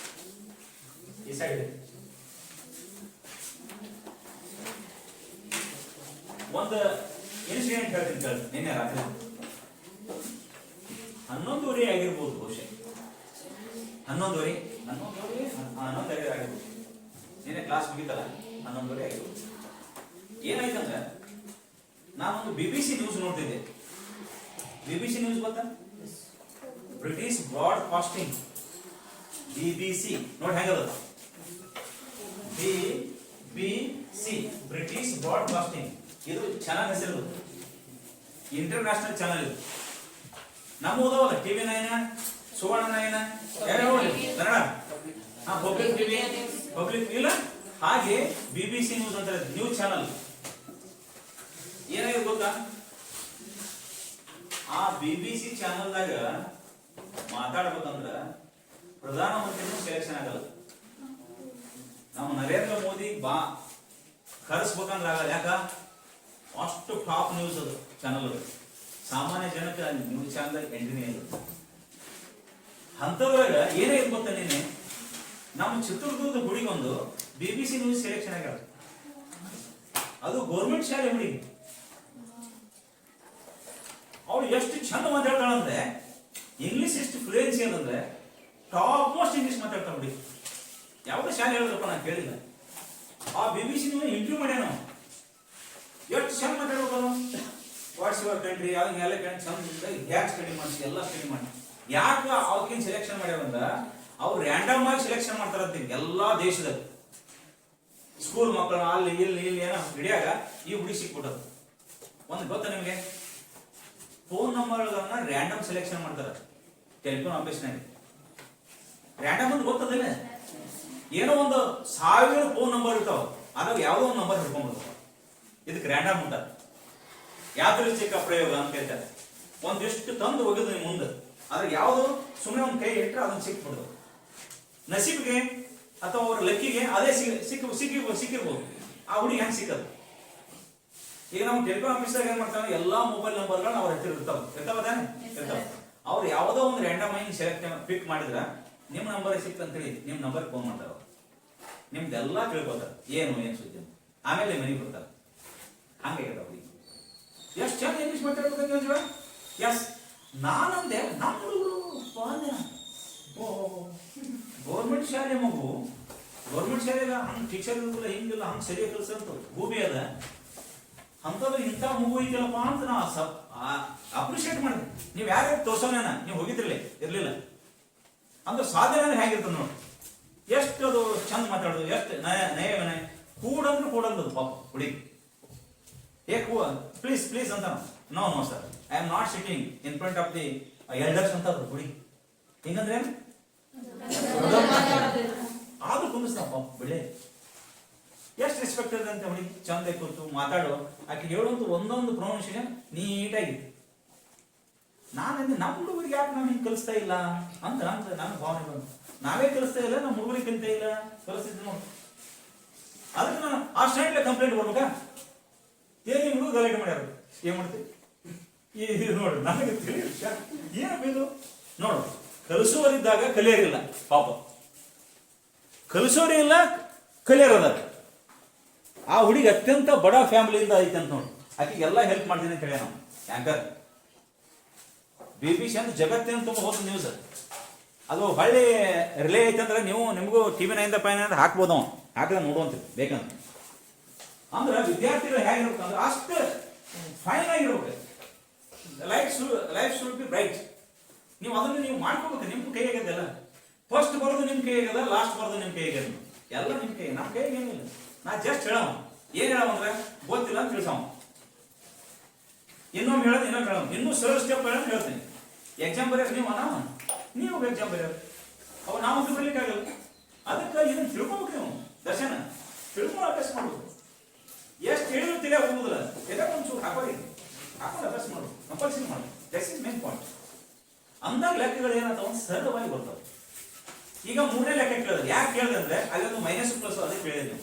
ಈ ಸೈಡ್ ಒಂದು ಇನ್ಸಿಡೆಂಟ್ ಹೇಳ್ತೀನಿ ಕೇಳಿ. ನಿನ್ನೆ ರಾತ್ರಿ 11:30 ಆಗಿರ್ಬೋದು, ಬಹುಶಃ 11:30 ಆಗಿರ್ಬೋದು. ನಿನ್ನೆ ಕ್ಲಾಸ್ ಮುಗಿತಲ್ಲ, 11:30 ಆಗಿರ್ಬೋದು. ಏನಾಯ್ತಂದ್ರೆ ನಾನೊಂದು BBC ನ್ಯೂಸ್ ನೋಡ್ತಿದ್ದೆ. BBC ನ್ಯೂಸ್ ಗೊತ್ತಾ? British broadcasting, BBC. ನೋಡಿ ಹೆಂಗದ BBC, ಬ್ರಿಟಿಷ್ ಬ್ರಾಡ್ಕಾಸ್ಟಿಂಗ್. ಇದು ಚಾನಲ್ ಹೆಸರು, ಇಂಟರ್ನ್ಯಾಷನಲ್ ಚಾನಲ್ ಇದು. ನಮ್ಮ ಓದೋಲ್ಲ TV9, ಸುವರ್ಣ 9, ಕನ್ನಡ, ಪಬ್ಲಿಕ್ ಇಲ್ಲ. ಹಾಗೆ BBC ನ್ಯೂಸ್ ಅಂತ ನ್ಯೂಸ್ ಚಾನಲ್. ಏನಾಗಿದೆ ಗೊತ್ತಾ? ಆ BBC ಚಾನಲ್ದಾಗ ಮಾತಾಡ್ಬೇಕಂದ್ರ ಪ್ರಧಾನಮಂತ್ರಿನೂ ಸೆಲೆಕ್ಷನ್ ಆಗಲ್ಲ. ನಮ್ಮ ನರೇಂದ್ರ ಮೋದಿ ಕರೆಸ್ಬೇಕಂದ್ರ ಆಗಲ್ಲ. ಯಾಕ? ಅಷ್ಟು ಟಾಪ್ ನ್ಯೂಸ್ ಅದು ಚಾನಲ್ ಅದು. ಸಾಮಾನ್ಯ ಜನಕ್ಕೆ ನ್ಯೂಸ್ ಚಾನಲ್ ಎಂಟ್ರಿನೇ ಇಲ್ಲ. ಅಂತದ್ರಾಗ ಏನೇ ಗೊತ್ತಾ, ನಿನ್ನೆ ನಮ್ಮ ಚಿತ್ರದುರ್ಗದ ಹುಡುಗೊಂದು BBC ನ್ಯೂಸ್ ಸೆಲೆಕ್ಷನ್ ಆಗ್ಯಾರ. ಅದು ಗೌರ್ಮೆಂಟ್ ಶಾಲೆ ಹುಡುಗಿ. ಅವಳು ಎಷ್ಟು ಚಂದ ಮಾತಾಡ್ತಾಳಂದ್ರೆ, ಇಂಗ್ಲಿಷ್ ಎಷ್ಟು ಫ್ಲೂಯೆನ್ಸಿ ಅಂತಂದ್ರೆ ಟಾಪ್ ಮೋಸ್ಟ್ ಇಂಗ್ಲಿಷ್ ಮಾತಾಡ್ತಾಳ ಹುಡುಗಿ. ಯಾವುದೋ ಶಾಲೆ ಹೇಳಿದ್ರಪ್ಪ, ನಾನು ಕೇಳಿಲ್ಲ. ಆ BBC ನ್ಯೂಸ್ ಇಂಟರ್ವ್ಯೂ ಮಾಡ್ಯಾನ. ಎಷ್ಟು ಚಂದ ಮಾತಾಡ್ಬೇಕು. ವಾಟ್ಸ್ ಯುವರ್ ಕಂಟ್ರಿ, ಅದನ್ನೆಲ್ಲ ಚಂದ ಯಾಕೆ ಸ್ಟಡಿ ಮಾಡಿಸಿ, ಎಲ್ಲ ಸ್ಟಡಿ ಮಾಡಿ. ಯಾಕೆ ಅವ್ರಿಗಿನ್ ಸೆಲೆಕ್ಷನ್ ಮಾಡ್ಯಾವಂದ್ರ ಅವ್ರು ರ್ಯಾಂಡಮ್ ಆಗಿ ಸೆಲೆಕ್ಷನ್ ಮಾಡ್ತಾರಂತ ಎಲ್ಲಾ ದೇಶದಲ್ಲಿ. ಸ್ಕೂಲ್ ಮಕ್ಕಳನ್ನ ಅಲ್ಲಿ ಇಲ್ಲಿ ಏನೋ ಹಿಡಿಯಾಗ ಈ ಹುಡುಗಿ ಸಿಕ್ಬಿಟ್ಟದು. ಒಂದು ಗೊತ್ತಾ ನಿಮ್ಗೆ? ಫೋನ್ ನಂಬರ್ಗಳನ್ನ ರ್ಯಾಂಡಮ್ ಸೆಲೆಕ್ಷನ್ ಮಾಡ್ತಾರೆ ಟೆಲಿಫೋನ್ ಆಫೀಸ್ನಾಗ. ರ್ಯಾಂಡಮ್ ಅಂತ ಗೊತ್ತದಿಲ್ಲ, ಏನೋ ಒಂದು 1000 ಫೋನ್ ನಂಬರ್ ಇರ್ತಾವ, ಅದ್ರಾಗ ಯಾವುದೋ ಒಂದು ನಂಬರ್ ಹಿಡ್ಕೊಂಡ್ಬಿಡ್ತಾವ. ಇದಕ್ಕೆ ರ್ಯಾಂಡಮ್ ಅಂತ ಯಾದೃಚ್ಛಿಕ ಪ್ರಯೋಗ ಅಂತ ಹೇಳ್ತಾರೆ. ಒಂದಿಷ್ಟು ತಂದು ಒಗೆದು ಮುಂದೆ ಅದ್ರ ಯಾವುದು ಸುಮ್ಮನೆ ಒಂದು ಕೈ ಇಟ್ಟರೆ ಅದನ್ನ ಸಿಕ್ಬಿಡ್ದು. ನಸೀಬ್ಗೆ ಅಥವಾ ಅವ್ರ ಲಕ್ಕಿಗೆ ಅದೇ ಸಿಕ್ಕಿರ್ಬೋದು. ಆ ಹುಡುಗಿ ಹೆಂಗೆ ಸಿಕ್ಕದು? ಈಗ ನಾವು ಟೆಲಿಕಾಂ ಆಫೀಸ್ದಾಗ ಏನ್ ಮಾಡ್ತಾವೆ, ಎಲ್ಲಾ ಮೊಬೈಲ್ ನಂಬರ್ಗಳನ್ನ ಅವ್ರ ಹತ್ತಿರ ಇರ್ತಾವ. ಅವ್ರು ಯಾವುದೋ ಒಂದು ರ್ಯಾಂಡಮ್ ಆಗಿ ಸೆಲೆಕ್ಟ್ ಪಿಕ್ ಮಾಡಿದ್ರ ನಿಮ್ಮ ನಂಬರ್ ಸಿಕ್ತಂತೇಳಿ ನಿಮ್ಮ ನಂಬರ್ ಫೋನ್ ಮಾಡ್ತಾರ. ನಿಮ್ದೆಲ್ಲ ತಿಳ್ಕೊತಾರ ಏನು ಸುದ್ದಿ. ಆಮೇಲೆ ಮನೆಗೆ ಬರ್ತಾರ. ಹಂಗಾಗಿರ್ತಾವ ಹುಡುಗಿ. ಎಷ್ಟು ಚಂದ ಇಂಗ್ಲಿಷ್ ಮಾತಾಡ್ಬೇಕಂತ. ಎಸ್ ನಾನಂದೆ, ನಮ್ಮ ಹುಡುಗರು ಗೌರ್ಮೆಂಟ್ ಶಾಲೆ ಮಗು, ಗೌರ್ಮೆಂಟ್ ಶಾಲೆಗ ಹಂಗ ಟೀಚರ್ ಇರುದಿಲ್ಲ, ಹಿಂಗಿಲ್ಲ, ಹಂಗ ಸರಿಯಾಗಿ ಕಲ್ಸಂತ ಭೂಮಿ ಅದ ಅಂತಂದ್ರೆ ಇಂಥ ಮಗು ಐತಿಲ್ಲಪ್ಪ ಅಂತ ನಾ ಅಪ್ರಿಶಿಯೇಟ್ ಮಾಡಿದೆ. ನೀವು ಯಾರ್ಯಾರು ತೋರ್ಸೋನೇನ ನೀವು ಹೋಗಿದ್ರಲಿ ಇರ್ಲಿಲ್ಲ ಅಂದ್ರೆ ಸಾಧನೆ ಹೇಗಿರ್ತದೆ ನೋಡಿ. ಎಷ್ಟು ಅದು ಚಂದ ಮಾತಾಡೋದು, ಎಷ್ಟು ನಯ ಕೂಡಂದ್ರೆ ಕೂಡಲ್ದು ಪಾಪ ಹುಡುಗಿ. ಪ್ಲೀಸ್ ಪ್ಲೀಸ್ ಅಂತ. No no sir, I am not sitting in front of the elders ಅಂತ ಹುಡುಗಿ. ಹಿಂಗಂದ್ರೆ ಆದ್ರೂ ಕುಂದಿಸ್ತಾವ ಪಾಪ ಬೆಳೆ. ಎಷ್ಟು ರೆಸ್ಪೆಕ್ಟ್ ಇದೆ ಅಂತ ಹುಡುಗಿ. ಚಂದ ಕೂತು ಮಾತಾಡೋ, ಆಕೆ ಹೇಳುವಂತ ಒಂದೊಂದು ಪ್ರೊನೌನ್ಸಿಯೇಷನ್ ನೀಟಾಗಿ. ನಾನಂದ್ರೆ ನಮ್ಮ ಹುಡುಗರಿಗೆ ಯಾಕೆ ನಾವು ಹಿಂಗೆ ಕಲಿಸ್ತಾ ಇಲ್ಲ ಅಂತ ನನ್ನ ಭಾವನೆ ಬಂತು. ನಾವೇ ಕಲಿಸ್ತಾ ಇಲ್ಲ, ನಮ್ಮ ಹುಡುಗರಿಗೆ ಕಲಿತಾ ಇಲ್ಲ, ಕಲಿಸ್ತಿದ್ವಿ ನೋಡಿ. ಅದಕ್ಕೆ ನಾನು ಆ ಸ್ಟ್ಯಾಂಡ್ಲೆ ಕಂಪ್ಲೇಂಟ್ ಕೊಡ್ಬೇಕಾ? ಏನ್ ಹುಡುಗ ಗಲಾಟೆ ಮಾಡ್ಯಾರ, ಏನ್ ಮಾಡ್ತೀವಿ ಈ ನೋಡ್ರಿ. ನನಗೆ ತಿಳಿಯ ಏನು ನೋಡು, ಕಲಿಸುವರಿದ್ದಾಗ ಕಲಿಯರಿಲ್ಲ ಪಾಪ, ಕಲಿಸೋರೇ ಇಲ್ಲ ಕಲಿಯರದ. ಆ ಹುಡುಗಿ ಅತ್ಯಂತ ಬಡ ಫ್ಯಾಮಿಲಿಯಿಂದ ಐತೆ ಅಂತ ನೋಡಿ. ಆಕೆಗೆಲ್ಲ ಹೆಲ್ಪ್ ಮಾಡ್ತೀನಿ ಅಂತ ಹೇಳಿ ನಾವು ಆಂಕರ್ BBC ಅಂತ ಜಗತ್ತಿನ ತುಂಬ ಹೋದ ನ್ಯೂಸ್. ಅದು ಹೊಳ್ಳಿ ರಿಲೇ ಐತಂದ್ರೆ ನೀವು ನಿಮಗೂ TV9 ಅಂತ ಹಾಕ್ಬೋದು. ಅವ ಹಾಕಿದ್ರೆ ನೋಡುವಂತ ಬೇಕಂತ. ಅಂದ್ರೆ ವಿದ್ಯಾರ್ಥಿಗಳು ಹೇಗಿರ್ಬೇಕಂದ್ರೆ ಅಷ್ಟು ಫೈನ್ ಆಗಿರ್ಬೇಕು. Life should be bright. ನೀವು ಅದನ್ನು ನೀವು ಮಾಡ್ಕೋಬೇಕು, ನಿಮ್ಮ ಕೈಯಾಗದೆಲ್ಲ. ಫಸ್ಟ್ ಬರೋದು ನಿಮ್ ಕೈಯಾಗದ, ಲಾಸ್ಟ್ ಬರೋದು ನಿಮ್ ಕೈಯಾಗ, ಎಲ್ಲ ನಿಮ್ ಕೈ. ನಮ್ಮ ಕೈಗೆ ಏನಿಲ್ಲ, ನಾ ಜಸ್ಟ್ ಹೇಳವ. ಏನ್ ಹೇಳವ ಅಂದ್ರೆ ಗೊತ್ತಿಲ್ಲ ಅಂತ ತಿಳಿಸವ. ಇನ್ನೊಮ್ಮೆ ಹೇಳೋದು, ಇನ್ನೊಮ್ಮೆ ಹೇಳೋದು, ಇನ್ನೂ ಸರಳ ಸ್ಟೆಪ್ ಹೇಳೋದು ಹೇಳ್ತೀನಿ. ಎಕ್ಸಾಮ್ ಬರೆಯೋದು ನೀವು ಎಕ್ಸಾಮ್ ಬರೆಯೋದು, ಅವು ನಾವಂತೂ ಬರಲಿಕ್ಕಾಗಲ್ಲ. ಅದಕ್ಕೆ ಇದನ್ನ ತಿಳ್ಕೊಬೇಕು. ನೀವು ದರ್ಶನ ತಿಳ್ಕೊಂಡು ಅಭ್ಯಾಸ ಮಾಡ್ಬೇಕು. ಎಷ್ಟು ಹೇಳಿದ್ರು ತಿಳಿಯ ಹೋಗುದಿಲ್ಲ. ಎಲ್ಲ ಒಂಚೂರು ಹಾಕೊಂಡು ಅಭ್ಯಾಸ ಮಾಡ್ಬೇಕು, ಕಂಪಲ್ಸರಿ ಮಾಡ್ಬೇಕು. That is main point. ಅಂದಾಗ ಲೆಕ್ಕಗಳು ಏನಾಗ್ತಾವ ಸರಳವಾಗಿ ಬರ್ತಾವೆ. ಈಗ ಮೂರನೇ ಲೆಕ್ಕ ಕೇಳಿದ್ರೆ ಯಾಕೆ ಕೇಳಿದ್ರೆ ಅಂದ್ರೆ ಅಲ್ಲೊಂದು ಮೈನಸ್ ಪ್ಲಸ್ ಅದಕ್ಕೆ ಕೇಳಿದ್ರಿ ನೀವು,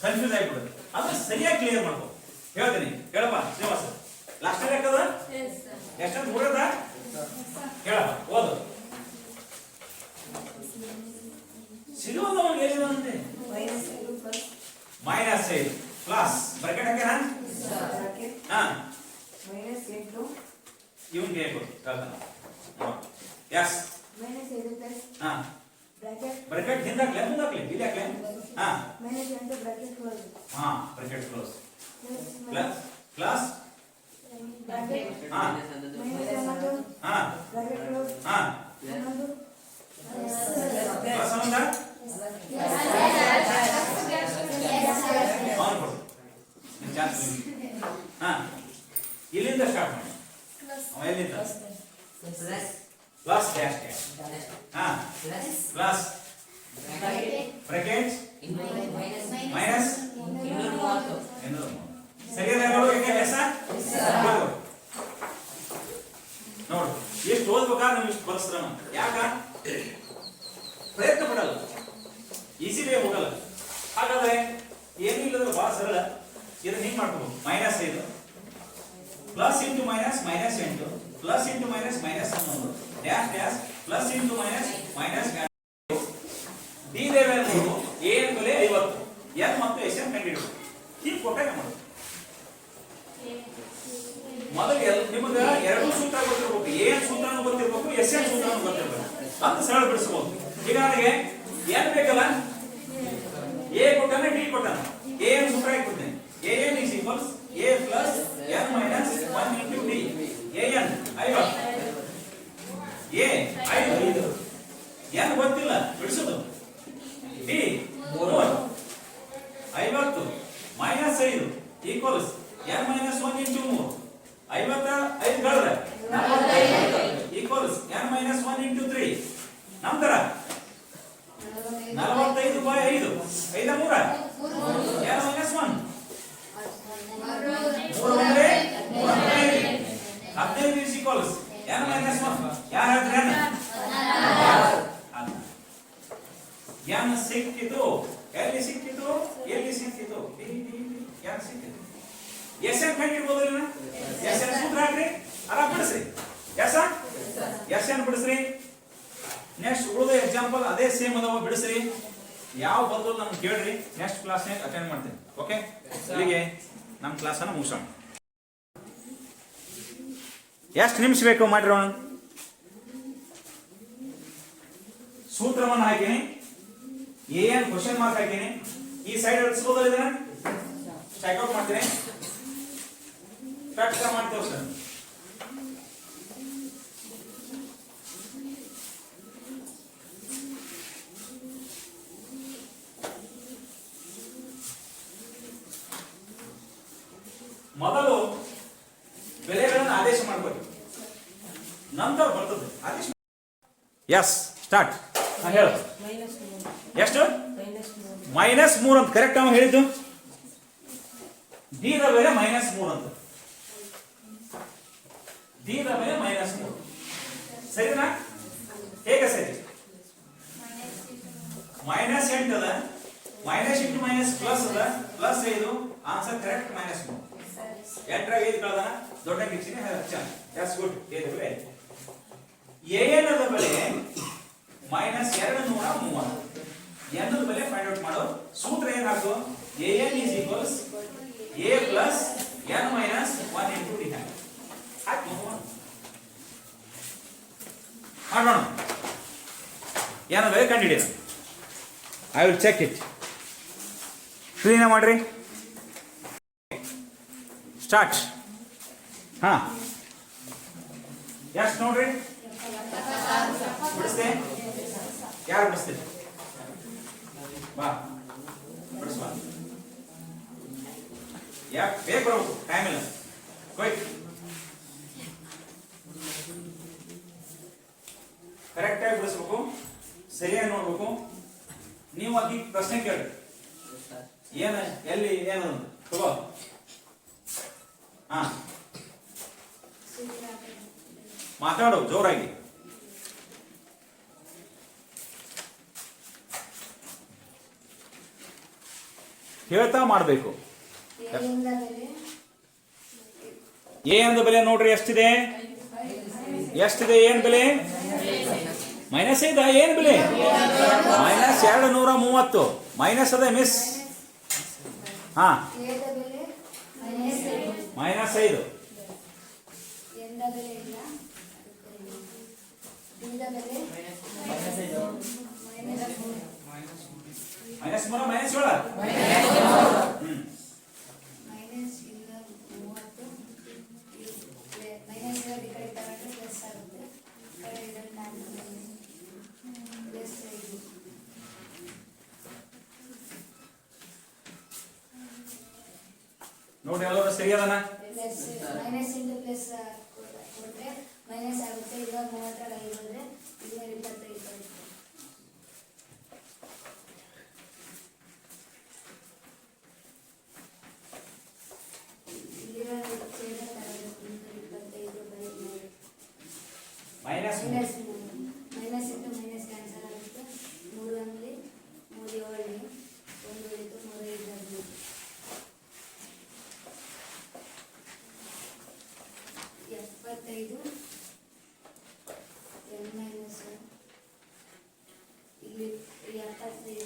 ಕನ್ಫ್ಯೂಸ್ ಆಗಿಬಿಡುತ್ತೆ. ಅದನ್ನ ಸರಿಯಾಗಿ ಕ್ಲಿಯರ್ ಮಾಡ್ಬೇಕು. ಹೇಳ್ತೀನಿ ಹೇಳಪ್ಪ ಶ್ರೀನಿವಾಸ. ಲಾಸ್ಟ್ ಲೆಕ್ಕದ ಎಷ್ಟೊಂದು ಮೂರದ ಹೇಳಪ್ಪ, ಓದು. ಸಿಗೋದು ಅವ್ನಿಗೆ ಏನಿದೆ ಮೈನಸ್ 5 ಪ್ಲಸ್ ಬ್ರಾಕೆಟ್ ಹಾಕ್ಯಾನ. ಹಾ ಇವನ್ ಕೇಳ್ಬೋದು ಎಸ್. ಹಾ ಬ್ರಾಕೆಟ್ ಹಿಂದೆ ಹಾಕ್ಲೆ, ಮುಂದೆ ಹಾಕ್ಲಿ, ಇಲ್ಲಿ ಹಾಕ್ಲೆ. ಹಾ ಹಾ ಬ್ರಾಕೆಟ್ ಕ್ಲೋಸ್ ಪ್ಲಸ್ ಪ್ಲಸ್. ಹಾ ಹಾ ಹಾ ಪ್ಲಸ್ ಅನ್ನೋದ ಹಾ ಇಲ್ಲಿಂದ ಸ್ಟಾರ್ಟ್ ಮಾಡಿ. ಎಲ್ಲಿಂದ ಪ್ಲಸ್ ಡ್ಯಾಶ್ ಡ್ಯಾಶ್. ಹಾ ಪ್ಲಸ್ ಬ್ರಾಕೆಟ್ ಮೈನಸ್ 230. ಸರಿಯಾದ ನೋಡು, ಎಷ್ಟು ಓದ್ಬೇಕಾದ್ರೆ ನಮ್ಗೆ ಇಷ್ಟು ಪರಿಶ್ರಮ. ಯಾಕ ಪ್ರಯತ್ನ ಪಡಲ್ಲ, ಈಸಿಲೇ ಹೋಗಲ್ಲ. ಹಾಗಾದ್ರೆ ಏನಿಲ್ಲದ್ರೆ ಬಹಳ ಸರಳ. ಇದನ್ನ ಹಿಂಗ್ ಮಾಡ್ಕೋಬಹುದು. -5 plus into minus -8 plus into minus -11 dash dash plus into minus minus. D level ನೋಡು, ಎ ಬೆಲೆ 50, ಎನ್ ಮತ್ತು ಎಸ್ ಎನ್ ಕಂಡಿಡು. ಹೀಗೆ ಕೊಟ್ಟಾಗ ಮಾಡೋದು. ಮೊದಲು ನಿಮಗೆ ಎರಡು ಸೂತ್ರ ಗೊತ್ತಿರ್ಬೇಕು. ಎನ್ ಸೂತ್ರನೂ ಗೊತ್ತಿರ್ಬೇಕು, ಎಸ್ ಎನ್ ಸೂತ್ರನೂ ಗೊತ್ತಿರ್ಬೇಕು. ಅಂತ ಸರಳ ಬಿಡಿಸಬಹುದು. ಈಗ ನನಗೆ ಏನ್ ಬೇಕಲ್ಲ, ಎ ಕೊಟ್ಟಾನ, ಡಿ ಕೊಟ್ಟಾನ. ಎ ಎನ್ ಸೂತ್ರ ಹಾಕ್ಬಿಡ್ತೇನೆ. A N is equals A plus N minus 1 into D. A N 50, A 5, N ಗೊತ್ತಿಲ್ಲ ಬಿಡಿಸೋದು. D 3 50 minus 5 equals N minus 1 into 3. 55 ಕಳೆದ್ರೆ 45 ಈಕ್ವಲ್ಸ್ ಎನ್ ಮೈನಸ್ 1 ಇಂಟು 3. ನಂತರ 45 by 5 5 3 N minus 1 15 is equals n minus 1. ಯಾರು ಹೇಳ್ತಾರೆ n ಸಿಕ್ಕಿತು, ಎಲ್ಲಿ ಸಿಕ್ಕಿತು, ಎಲ್ಲಿ ಸಿಕ್ಕಿತು, n ಸಿಕ್ಕಿತು. ಎಸ್ ಎನ್ ಕಂಡಿಡ್ಬೋದ್ರಿ. ಎಸ್ ಎನ್ ಸೂತ್ರ ಹಾಕ್ರಿ, ಆರಾಮ್ ಬಿಡಿಸ್ರಿ. ಎಸ್ ಎನ್ ಬಿಡಿಸ್ರಿ. ನೆಕ್ಸ್ಟ್ ಉಳಿದ ಎಕ್ಸಾಂಪಲ್ ಅದೇ ಸೇಮ್ ಅದಾವ, ಬಿಡಿಸ್ರಿ. ಯಾವ ಬಂದ್ರು ನಮ್ಗೆ ಕೇಳ್ರಿ, ನೆಕ್ಸ್ಟ್ ಕ್ಲಾಸ್ನಾಗ ಅಟೆಂಡ್ ಮಾಡ್ತೀನಿ. ಓಕೆ, ಇಲ್ಲಿಗೆ ನಮ್ಮ ಕ್ಲಾಸನ್ನು ಮುಗಿಸೋಣ. ಎಷ್ಟು ನಿಮಿಷ ಬೇಕು ಮಾಡಿರೋಣ. ಸೂತ್ರವನ್ನು ಹಾಕಿನಿ, ಏನ್ ಕ್ವಶನ್ ಮಾರ್ಕ್ ಹಾಕಿನಿ. ಈ ಸೈಡ್ ಅಳಿಸ್ಬೋದಲ್ಲ, ಇದನ್ನ ಚೆಕ್ಔಟ್ ಮಾಡ್ತೀನಿ. ಕಟ್ ಮಾಡ್ತೇವೆ ಸರ್. ಮೊದಲು ಬೆಲೆಗಳನ್ನು ಆದೇಶ ಮಾಡಬೇಕು, ನಂತರ ಬರ್ತದೆ ಆದೇಶ. Yes start. ಹೇಳು ಎಷ್ಟು? -3 ಅಂತ ಕರೆಕ್ಟ್ ನಾವು ಹೇಳಿದ್ದು. ಡಿ ದ ಬೆಲೆ -3 ಅಂತ. ಡಿ ದ ಬೆಲೆ -3 ಸರಿನಾ? ಹೇಗೆ ಸರಿ? -8 ಅದ, ಮೈನಸ್ ಇಂಟು ಮೈನಸ್ ಪ್ಲಸ್ ಅದ, ಪ್ಲಸ್ 5. Answer correct -3. 8 ಕಳೆದ ದೊಡ್ಡ ಕಿಚ್ಚಿನ ದಟ್ಸ್ ಗುಡ್. ಎನ್ ಅದ ಬೆಲೆ -230. ಎನ್ ದ ಬೆಲೆ ಫೈಂಡ್ ಔಟ್ ಮಾಡೋ ಸೂತ್ರ ಏನಾಯ್ತು? N is equals A plus N minus 1 into D. ಹಾಕಿ ಮಾಡೋಣ. ಏನ ಬೆಲೆ ಕಂಡುಹಿಡಿಯೋಣ. I will check it. Clean ಮಾಡ್ರಿ. ಸ್ಟಾರ್ಟ್. ಹಾ ಎಷ್ಟು ನೋಡ್ರಿ, ಬಿಡಿಸ್ತೆ ಯಾರು ಬಿಡಿಸ್ತೀರಿ? ಬಾ ಬಿಡಿಸ್ಬಾ. ಯಾಕೆ ಬೇಗ ಬರಬೇಕು, ಟೈಮ್ ಇಲ್ಲ. ಕ್ವಿಕ್ ಕರೆಕ್ಟ್ ಆಗಿ ಬಿಡಿಸ್ಬೇಕು, ಸರಿಯಾಗಿ ನೋಡ್ಬೇಕು. ನೀವು ಆಗಿ ಪ್ರಶ್ನೆ ಕೇಳಿ, ಏನ ಎಲ್ಲಿ ಏನು ತಗೋ. ಹಾ ಮಾತಾಡು ಜೋರಾಗಿ. ಹೇಳ್ತಾ ಮಾಡಬೇಕು. ಎ ಅಂದ ಬೆಲೆ ನೋಡ್ರಿ ಎಷ್ಟಿದೆ, ಎಷ್ಟಿದೆ ಏನ್ ಬೆಲೆ? ಮೈನಸ್ ಐದ. ಏನ್ ಬೆಲೆ? ಮೈನಸ್ 230. ಮೈನಸ್ ಅದೇ ಮಿಸ್. ಹಾ ಮೈನಸ್ 5. Minus 3 minus 7. ನೋಡಿ ಎಲ್ಲರೂ ಸರಿಯಾದನ? ಮೈನಸ್ ಇಂಟು ಪ್ಲಸ್ ಕೊಟ್ರೆ ಮೈನಸ್ ಆಗುತ್ತೆ. ಇವಾಗ 30 5 ಬಂದ್ರೆ 225 ಬರುತ್ತೆ. ಇಲ್ಲಿರೋ ಛೇದ ತರಬೇಕು. 225 minus minus into minus cancel ಆಗುತ್ತೆ. 3 ಅಂದ್ರೆ 3 7 1 ಉಳಿತು 3 5 15. 75 n ಮೈನಸ್ ಇಲ್ಲಿ 75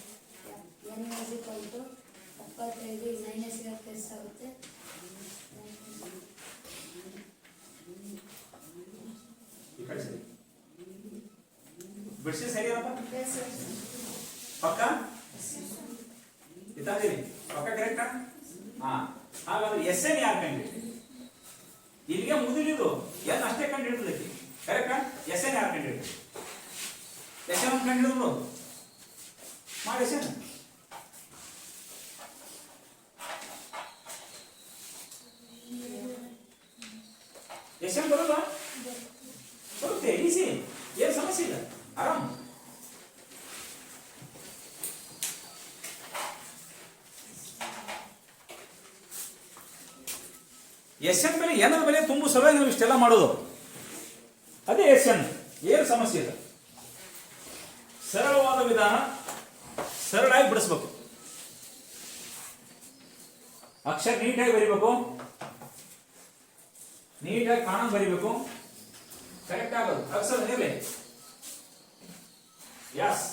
n is equal to 75 minus ಗೆ ಪ್ಲಸ್ ಆಗುತ್ತೆ. ಬಿಡಿಸಿ ಸರಿಯಪ್ಪ ಪ್ಲಸ್ ಪಕ್ಕ ಇದ್ದಾದಿರಿ ಪಕ್ಕ ಕರೆಕ್ಟಾ? ಹಾ ಹಾಗಾದ್ರೆ ಎಸ್ ಎನ್ ಯಾರು ಕಂಡು ಇಲ್ಲಿಗೆ ಮುಗಿದಿದ್ದು ಎನ್ ಅಷ್ಟೇ ಕಂಡು ಹಿಡಿದಕ್ಕೆ ಕರೆಕ್ಟಾ? ಎಸ್ ಎನ್ ಯಾರು ಕಂಡು ಹಿಡಿದು? ಎಸ್ ಎನ್ ಕಂಡು ಹಿಡಿದ್ರು ಮಾಡಿ. ಎಸ್ ಎನ್ ಎಸ್ ಎನ್ ಬರೋಲ್ಲ? ಬರುತ್ತೆ, ಈಸಿ, ಏನು ಸಮಸ್ಯೆ ಇಲ್ಲ, ಆರಾಮ್. ಎಸ್ ಎನ್ ಬೆಲೆ ಏನದ ಬೆಲೆ ತುಂಬ ಸಲುವಾಗಿ ನಾವು ಇಷ್ಟೆಲ್ಲ ಮಾಡೋದು. ಅದೇ ಎಸ್ ಎನ್, ಏನು ಸಮಸ್ಯೆ ಇಲ್ಲ. ಸರಳವಾದ ವಿಧಾನ, ಸರಳಾಗಿ ಬಿಡಿಸ್ಬೇಕು. ಅಕ್ಷರ ನೀಟಾಗಿ ಬರಿಬೇಕು, ನೀಟಾಗಿ ಕಾಣ ಬರಿಬೇಕು, ಕರೆಕ್ಟ್ ಆಗೋದು ಅಕ್ಷರ ಇರಲಿ. ಯಸ್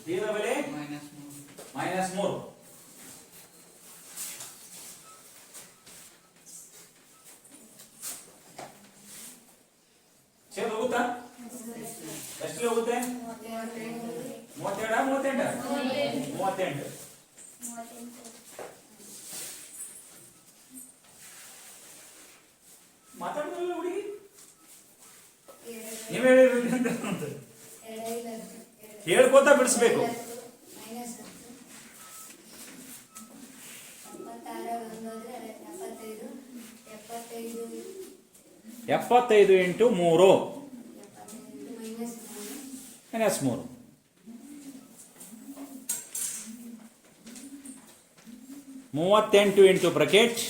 ಡಿ ದ ಬೆಲೆ -3. ಚೇಂಜ್ ಹೋಗುತ್ತಾ? ಎಷ್ಟು ಹೋಗುತ್ತೆ? 37 38 ಮಾತಾಡಿದ್ರಲ್ಲ ಹುಡುಗಿ, ನೀವ್ ಹೇಳಿರ್ಬೇಕಂತ ಹೇಳ್ಕೋತಾ ಬಿಡಿಸ್ಬೇಕು. 75 into 3 -3. -38 into bracket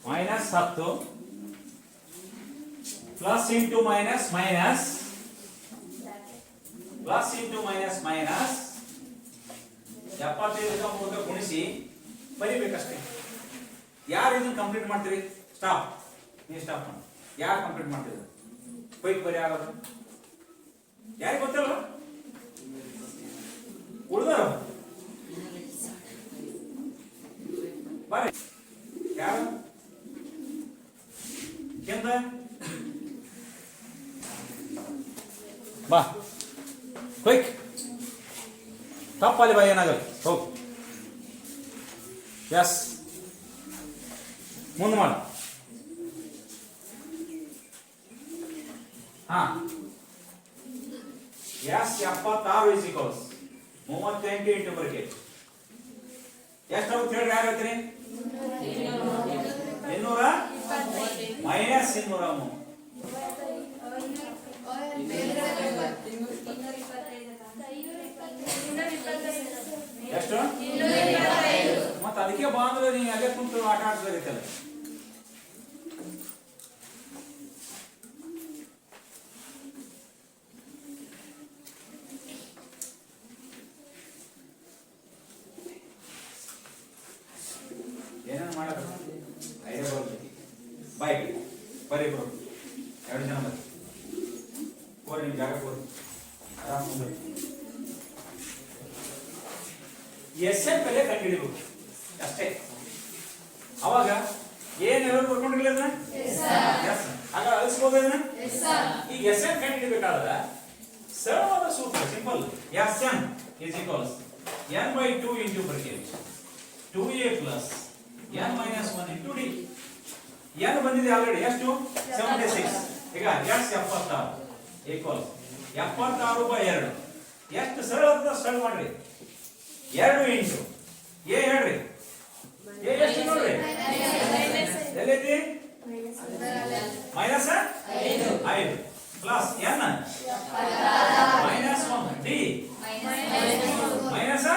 -10 plus into minus minus plus into minus minus 75 ಗುಣಿಸಿ ಬರಿಬೇಕಷ್ಟೇ. ಯಾರು ಇದನ್ನು ಕಂಪ್ಲೀಟ್ ಮಾಡ್ತೀರಿ? ಸ್ಟಾಪ್, ನೀವು ಸ್ಟಾಪ್ ಮಾಡಿ. ಯಾರು ಕಂಪ್ಲೀಟ್ ಮಾಡ್ತೀರಿ? ಕ್ವಿಕ್ ಬರಿ ಆಗೋದು ಯಾರಿಗೆ ಗೊತ್ತಲ್ಲ? ಉಳಿದಾರ ಬರ್ರಿ. ಯಾರು ಕೆಂದ ಬಾ, ಕ್ವಿಕ್ ತಪ್ಪಲ್ಲಿ ಬಾ, ಏನಾಗಲ್ಲ, ಹೋಗು. ಎಸ್ ಮುಂದೆ ಮಾಡು. ಹಾ S 76 is equals 38 into bracket ಎಷ್ಟಾಗುತ್ತೆ ಹೇಳ್ರಿ? ಯಾರು ಹೇಳ್ತೀರಿ? 200 ಮೈನಸ್ 203 ಎಷ್ಟು? ಮತ್ತೆ ಅದಕ್ಕೆ ಬಂದ್ರೆ ನೀವು ಅಲ್ಲೇ ಕುಂತು ಆಟ ಆಡ್ಸೋದೈತಲ್ಲ. ಏನೇನು ಮಾಡೋದು? ಐದೇ ಬರೋದು ಬಾಯ್ ಬರೀ ಬರೋದು 2 ಜನ ಬರೀ ಕೋರಿ ನಿಮ್ಮ ಜಾಗ ಕೋರಿ ಆರಾಮ್ ಕುಂದ್ರಿ. ಎಸ್ಎನ್ ಬೆಲೆ ಕಂಡುಹಿಡಿಬೇಕು ಅಷ್ಟೇ. ಅವಾಗ ಏನ್ ಎರಡು ಬರ್ಕೊಂಡಿಲ್ಲ ಅದನ್ನ ಆಗ ಅಳಿಸ್ಬೋದು ಅದನ್ನ. ಈಗ ಎಸ್ಎನ್ ಕಂಡುಹಿಡಿಬೇಕಾದ್ರೆ ಸರಳವಾದ ಸೂತ್ರ simple. S N is equals n/2 into bracket 2a plus n - 1 into D. n ಬಂದಿದೆ ಆಲ್ರೆಡಿ ಎಷ್ಟು? 76. ಈಗ s 76 ಈಕ್ವಲ್ಸ್ 76/2 ಎಷ್ಟು ಸರಳ ಅಂತ ಸರಳ ಮಾಡ್ರಿ. 2 ಇಂಟು ಎ ಹೇಳ್ರಿ. ಎ ಎಷ್ಟು ನೋಡ್ರಿ? ಎಲ್ಲೈತಿ? Minus 5 plus n -1 D minus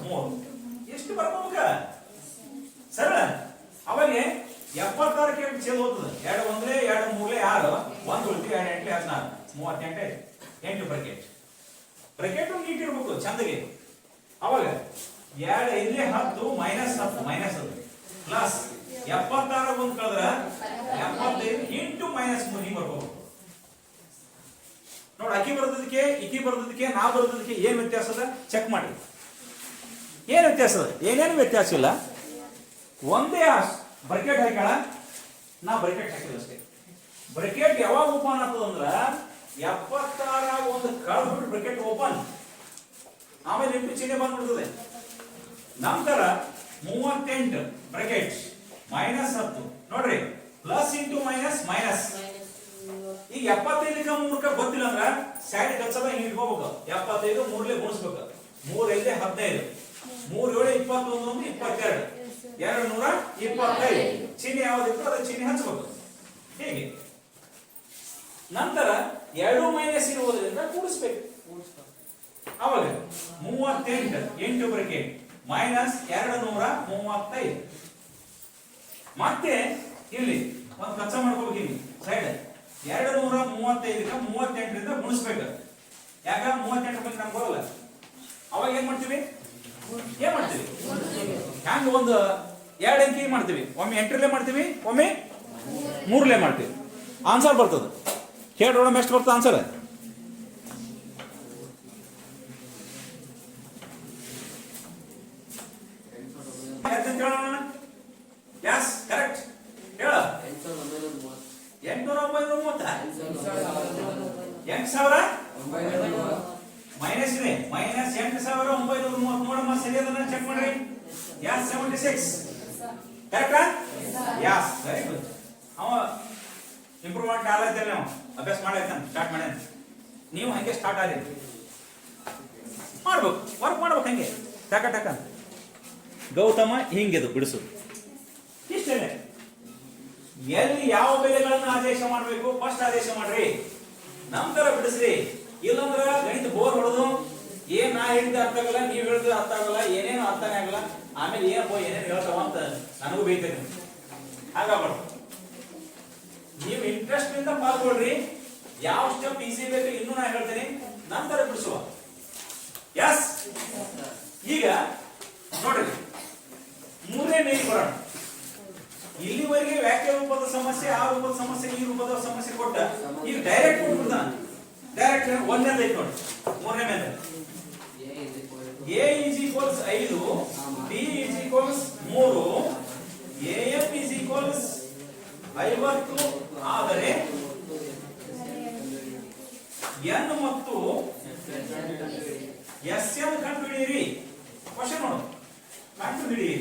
3. ಎಷ್ಟು ಬರ್ಬೇಕ? ಸರಳ. ಅವಾಗ 76ಕ್ಕೆ ಚೇಲ್ ಹೋಗ್ತದೆ. 2 1 2 3 6 1 ಉಳಿತು 2 8 16 38 8 ಬ್ರಾಕೆಟ್. ಬ್ರಾಕೆಟ್ ನೀಟ್ ಇರ್ಬೇಕು ಚಂದಗೆ. ಅವಾಗ 2 ಇಲ್ಲಿ 10 ಮೈನಸ್ 10 ಮೈನಸ್ 10 ಪ್ಲಸ್ 76 ಒಂದು ಕಳೆದ್ರೆ 75 ಇಂಟು -3 ಹಿಂಗೆ ಬರ್ಬೇಕು ನೋಡಿ. ಅಕ್ಕಿ ಬರೋದಕ್ಕೆ ಇಕ್ಕಿ ಬರೋದಕ್ಕೆ ನಾ ಬರೋದಕ್ಕೆ ಏನು ವ್ಯತ್ಯಾಸ ಅದ ಚೆಕ್ ಮಾಡಿ. ಏನು ವ್ಯತ್ಯಾಸ ಅದ? ಏನೇನು ವ್ಯತ್ಯಾಸ ಇಲ್ಲ. ಒಂದೇ ಬ್ರಾಕೆಟ್ ಹಾಕ್ಯಾಳ, ನಾ ಬ್ರಾಕೆಟ್ ಹಾಕಿಲ್ಲ ಅಷ್ಟೇ. ಬ್ರಾಕೆಟ್ ಯಾವಾಗ ಓಪನ್ ಆಗ್ತದ ಅಂದ್ರ 76 ಒಂದು ಕಳೆದ್ಬಿಟ್ಟು ಬ್ರಾಕೆಟ್ ಓಪನ್, ಆಮೇಲೆ ಇಂಟು ಚಿಹ್ನೆ ಬಂದ್ಬಿಡ್ತದೆ. ನಂತರ 38 ಬ್ರಾಕೆಟ್ ಮೈನಸ್ 10 ನೋಡ್ರಿ ಪ್ಲಸ್ ಇಂಟು ಮೈನಸ್ ಮೈನಸ್. ಈಗ 75ಕ್ಕೆ 3ಕ್ಕೆ ಗೊತ್ತಿಲ್ಲ ಅಂದ್ರ ಸೈಡ್ ಕಚ್ಚದ ಹಿಂಗೆ ಇಟ್ಕೋಬೇಕು. 75 3ಲೆ ಗುಣಿಸ್ಬೇಕು. 3 5 15 3 7 21 22 225 ಚಿಹ್ನೆ ಯಾವ್ದಿತ್ತು ಅದ ಚಿಹ್ನೆ ಹಚ್ಚಬೇಕು ಹೀಗೆ. ನಂತರ 2 ಮೈನಸ್ ಇರುವುದರಿಂದ ಕೂಡಿಸ್ಬೇಕು. ಅವಾಗ 38 ಇಂಟು ಬ್ರಾಕೆಟ್ ಮೈನಸ್ 235. ಮತ್ತೆ ಇಲ್ಲಿ ಒಂದು ಕಚ್ಚ ಮಾಡ್ಕೋಬೇಕು. ಇಲ್ಲಿ ಸೈಡ್ 235ಕ್ಕೆ 38ರಿಂದ ಗುಣಿಸ್ಬೇಕು. ಯಾಕ 38 ಬಗ್ಗೆ ನಮ್ಗೆ ಬರಲ್ಲ. ಅವಾಗ ಏನ್ ಮಾಡ್ತೀವಿ? ಹ್ಯಾಂಗ ಒಂದು 2 ಅಂಕಿ ಮಾಡ್ತೀವಿ. ಒಮ್ಮೆ 8ರಲ್ಲೇ ಮಾಡ್ತೀವಿ, ಒಮ್ಮೆ 3ರಲ್ಲೇ ಮಾಡ್ತೀವಿ. ಆನ್ಸರ್ ಬರ್ತದೆ. ಹೇಳ್ರಿ ಎಷ್ಟು ಬರ್ತದೆ ಆನ್ಸರ್? Yes correct. ಹೇಳ 8,930 ಮೈನಸ್ ಇದೆ. ಮೈನಸ್ 8,930 ನೋಡಮ್ಮ ಸರಿ ಅದನ್ನ ಚೆಕ್ ಮಾಡ್ರಿ. ಯಸ್ 76 ಕರೆಕ್ಟಾ? Yes very good. ಅವ ಇಂಪ್ರೂವ್ಮೆಂಟ್ ಆಗೈತಲ್ಲ, ನಾವು ಅಭ್ಯಾಸ ಮಾಡೈತಾನ ಸ್ಟಾರ್ಟ್ ಮಾಡ್ಯಾನ. ನೀವು ಹಂಗೆ ಸ್ಟಾರ್ಟ್ ಆಗಿ ಮಾಡ್ಬೇಕು, ವರ್ಕ್ ಮಾಡ್ಬೇಕು ಹಂಗೆ ಟಕ ಟಕ. ಗೌತಮ ಹಿಂಗೆದು ಬಿಡಿಸು ಇಷ್ಟೇ. ಎಲ್ಲಿ ಯಾವ ಬೆಲೆಗಳನ್ನು ಆದೇಶ ಮಾಡಬೇಕು ಫಸ್ಟ್ ಆದೇಶ ಮಾಡ್ರಿ, ನಂತರ ಬಿಡಿಸ್ರಿ. ಇಲ್ಲಂದ್ರ ಗಣಿತ ಬೋರ್ ಹೊಡೆದು ಏನ್ ನಾ ಹೇಳಿದ ಅರ್ಥ ಆಗಲ್ಲ, ನೀವ್ ಹೇಳಿದ ಅರ್ಥ ಆಗಲ್ಲ, ಏನೇನು ಅರ್ಥನೇ ಆಗಲ್ಲ. ಆಮೇಲೆ ಏನೇನು ಹೇಳ್ತಾವ ಅಂತ ನನಗೂ ಬೈತೇನೆ. ಹಾಗಾಗ್ಬಾರ್ದು. ನೀವು ಇಂಟ್ರೆಸ್ಟ್ ನಿಂದ ಪಾಲ್ಗೊಳ್ರಿ. ಯಾವ ಸ್ಟೆಪ್ ಈಸಿ ಬೇಕು ಇನ್ನೂ ನಾ ಹೇಳ್ತೇನೆ, ನಂತರ ಬಿಡಿಸುವ. ಯಸ್. ಈಗ ನೋಡ್ರಿ 3ನೇ ಮೇಲ್ ಬರೋಣ. ಇಲ್ಲಿವರೆಗೆ ವ್ಯಾಖ್ಯ ರೂಪದ ಸಮಸ್ಯೆ, ಆ ರೂಪದ ಸಮಸ್ಯೆ, ಈ ರೂಪದ ಸಮಸ್ಯೆ ಕೊಟ್ಟ. ಈಗ ಡೈರೆಕ್ಟ್ ಕೊಟ್ಬಿಡ್ತಾನ. ಡೈರೆಕ್ಟ್ ಒಂದನೇದು ಐತಿ ನೋಡಿ. 3ನೇ ಮೇಲೆ a is equals 5, b is equals 3, am is equals 50 ಆದರೆ n ಮತ್ತು sn ಕಂಡುಹಿಡಿಯಿರಿ. ಕ್ವಶನ್ ನೋಡು, ಕಂಡುಹಿಡಿಯಿರಿ.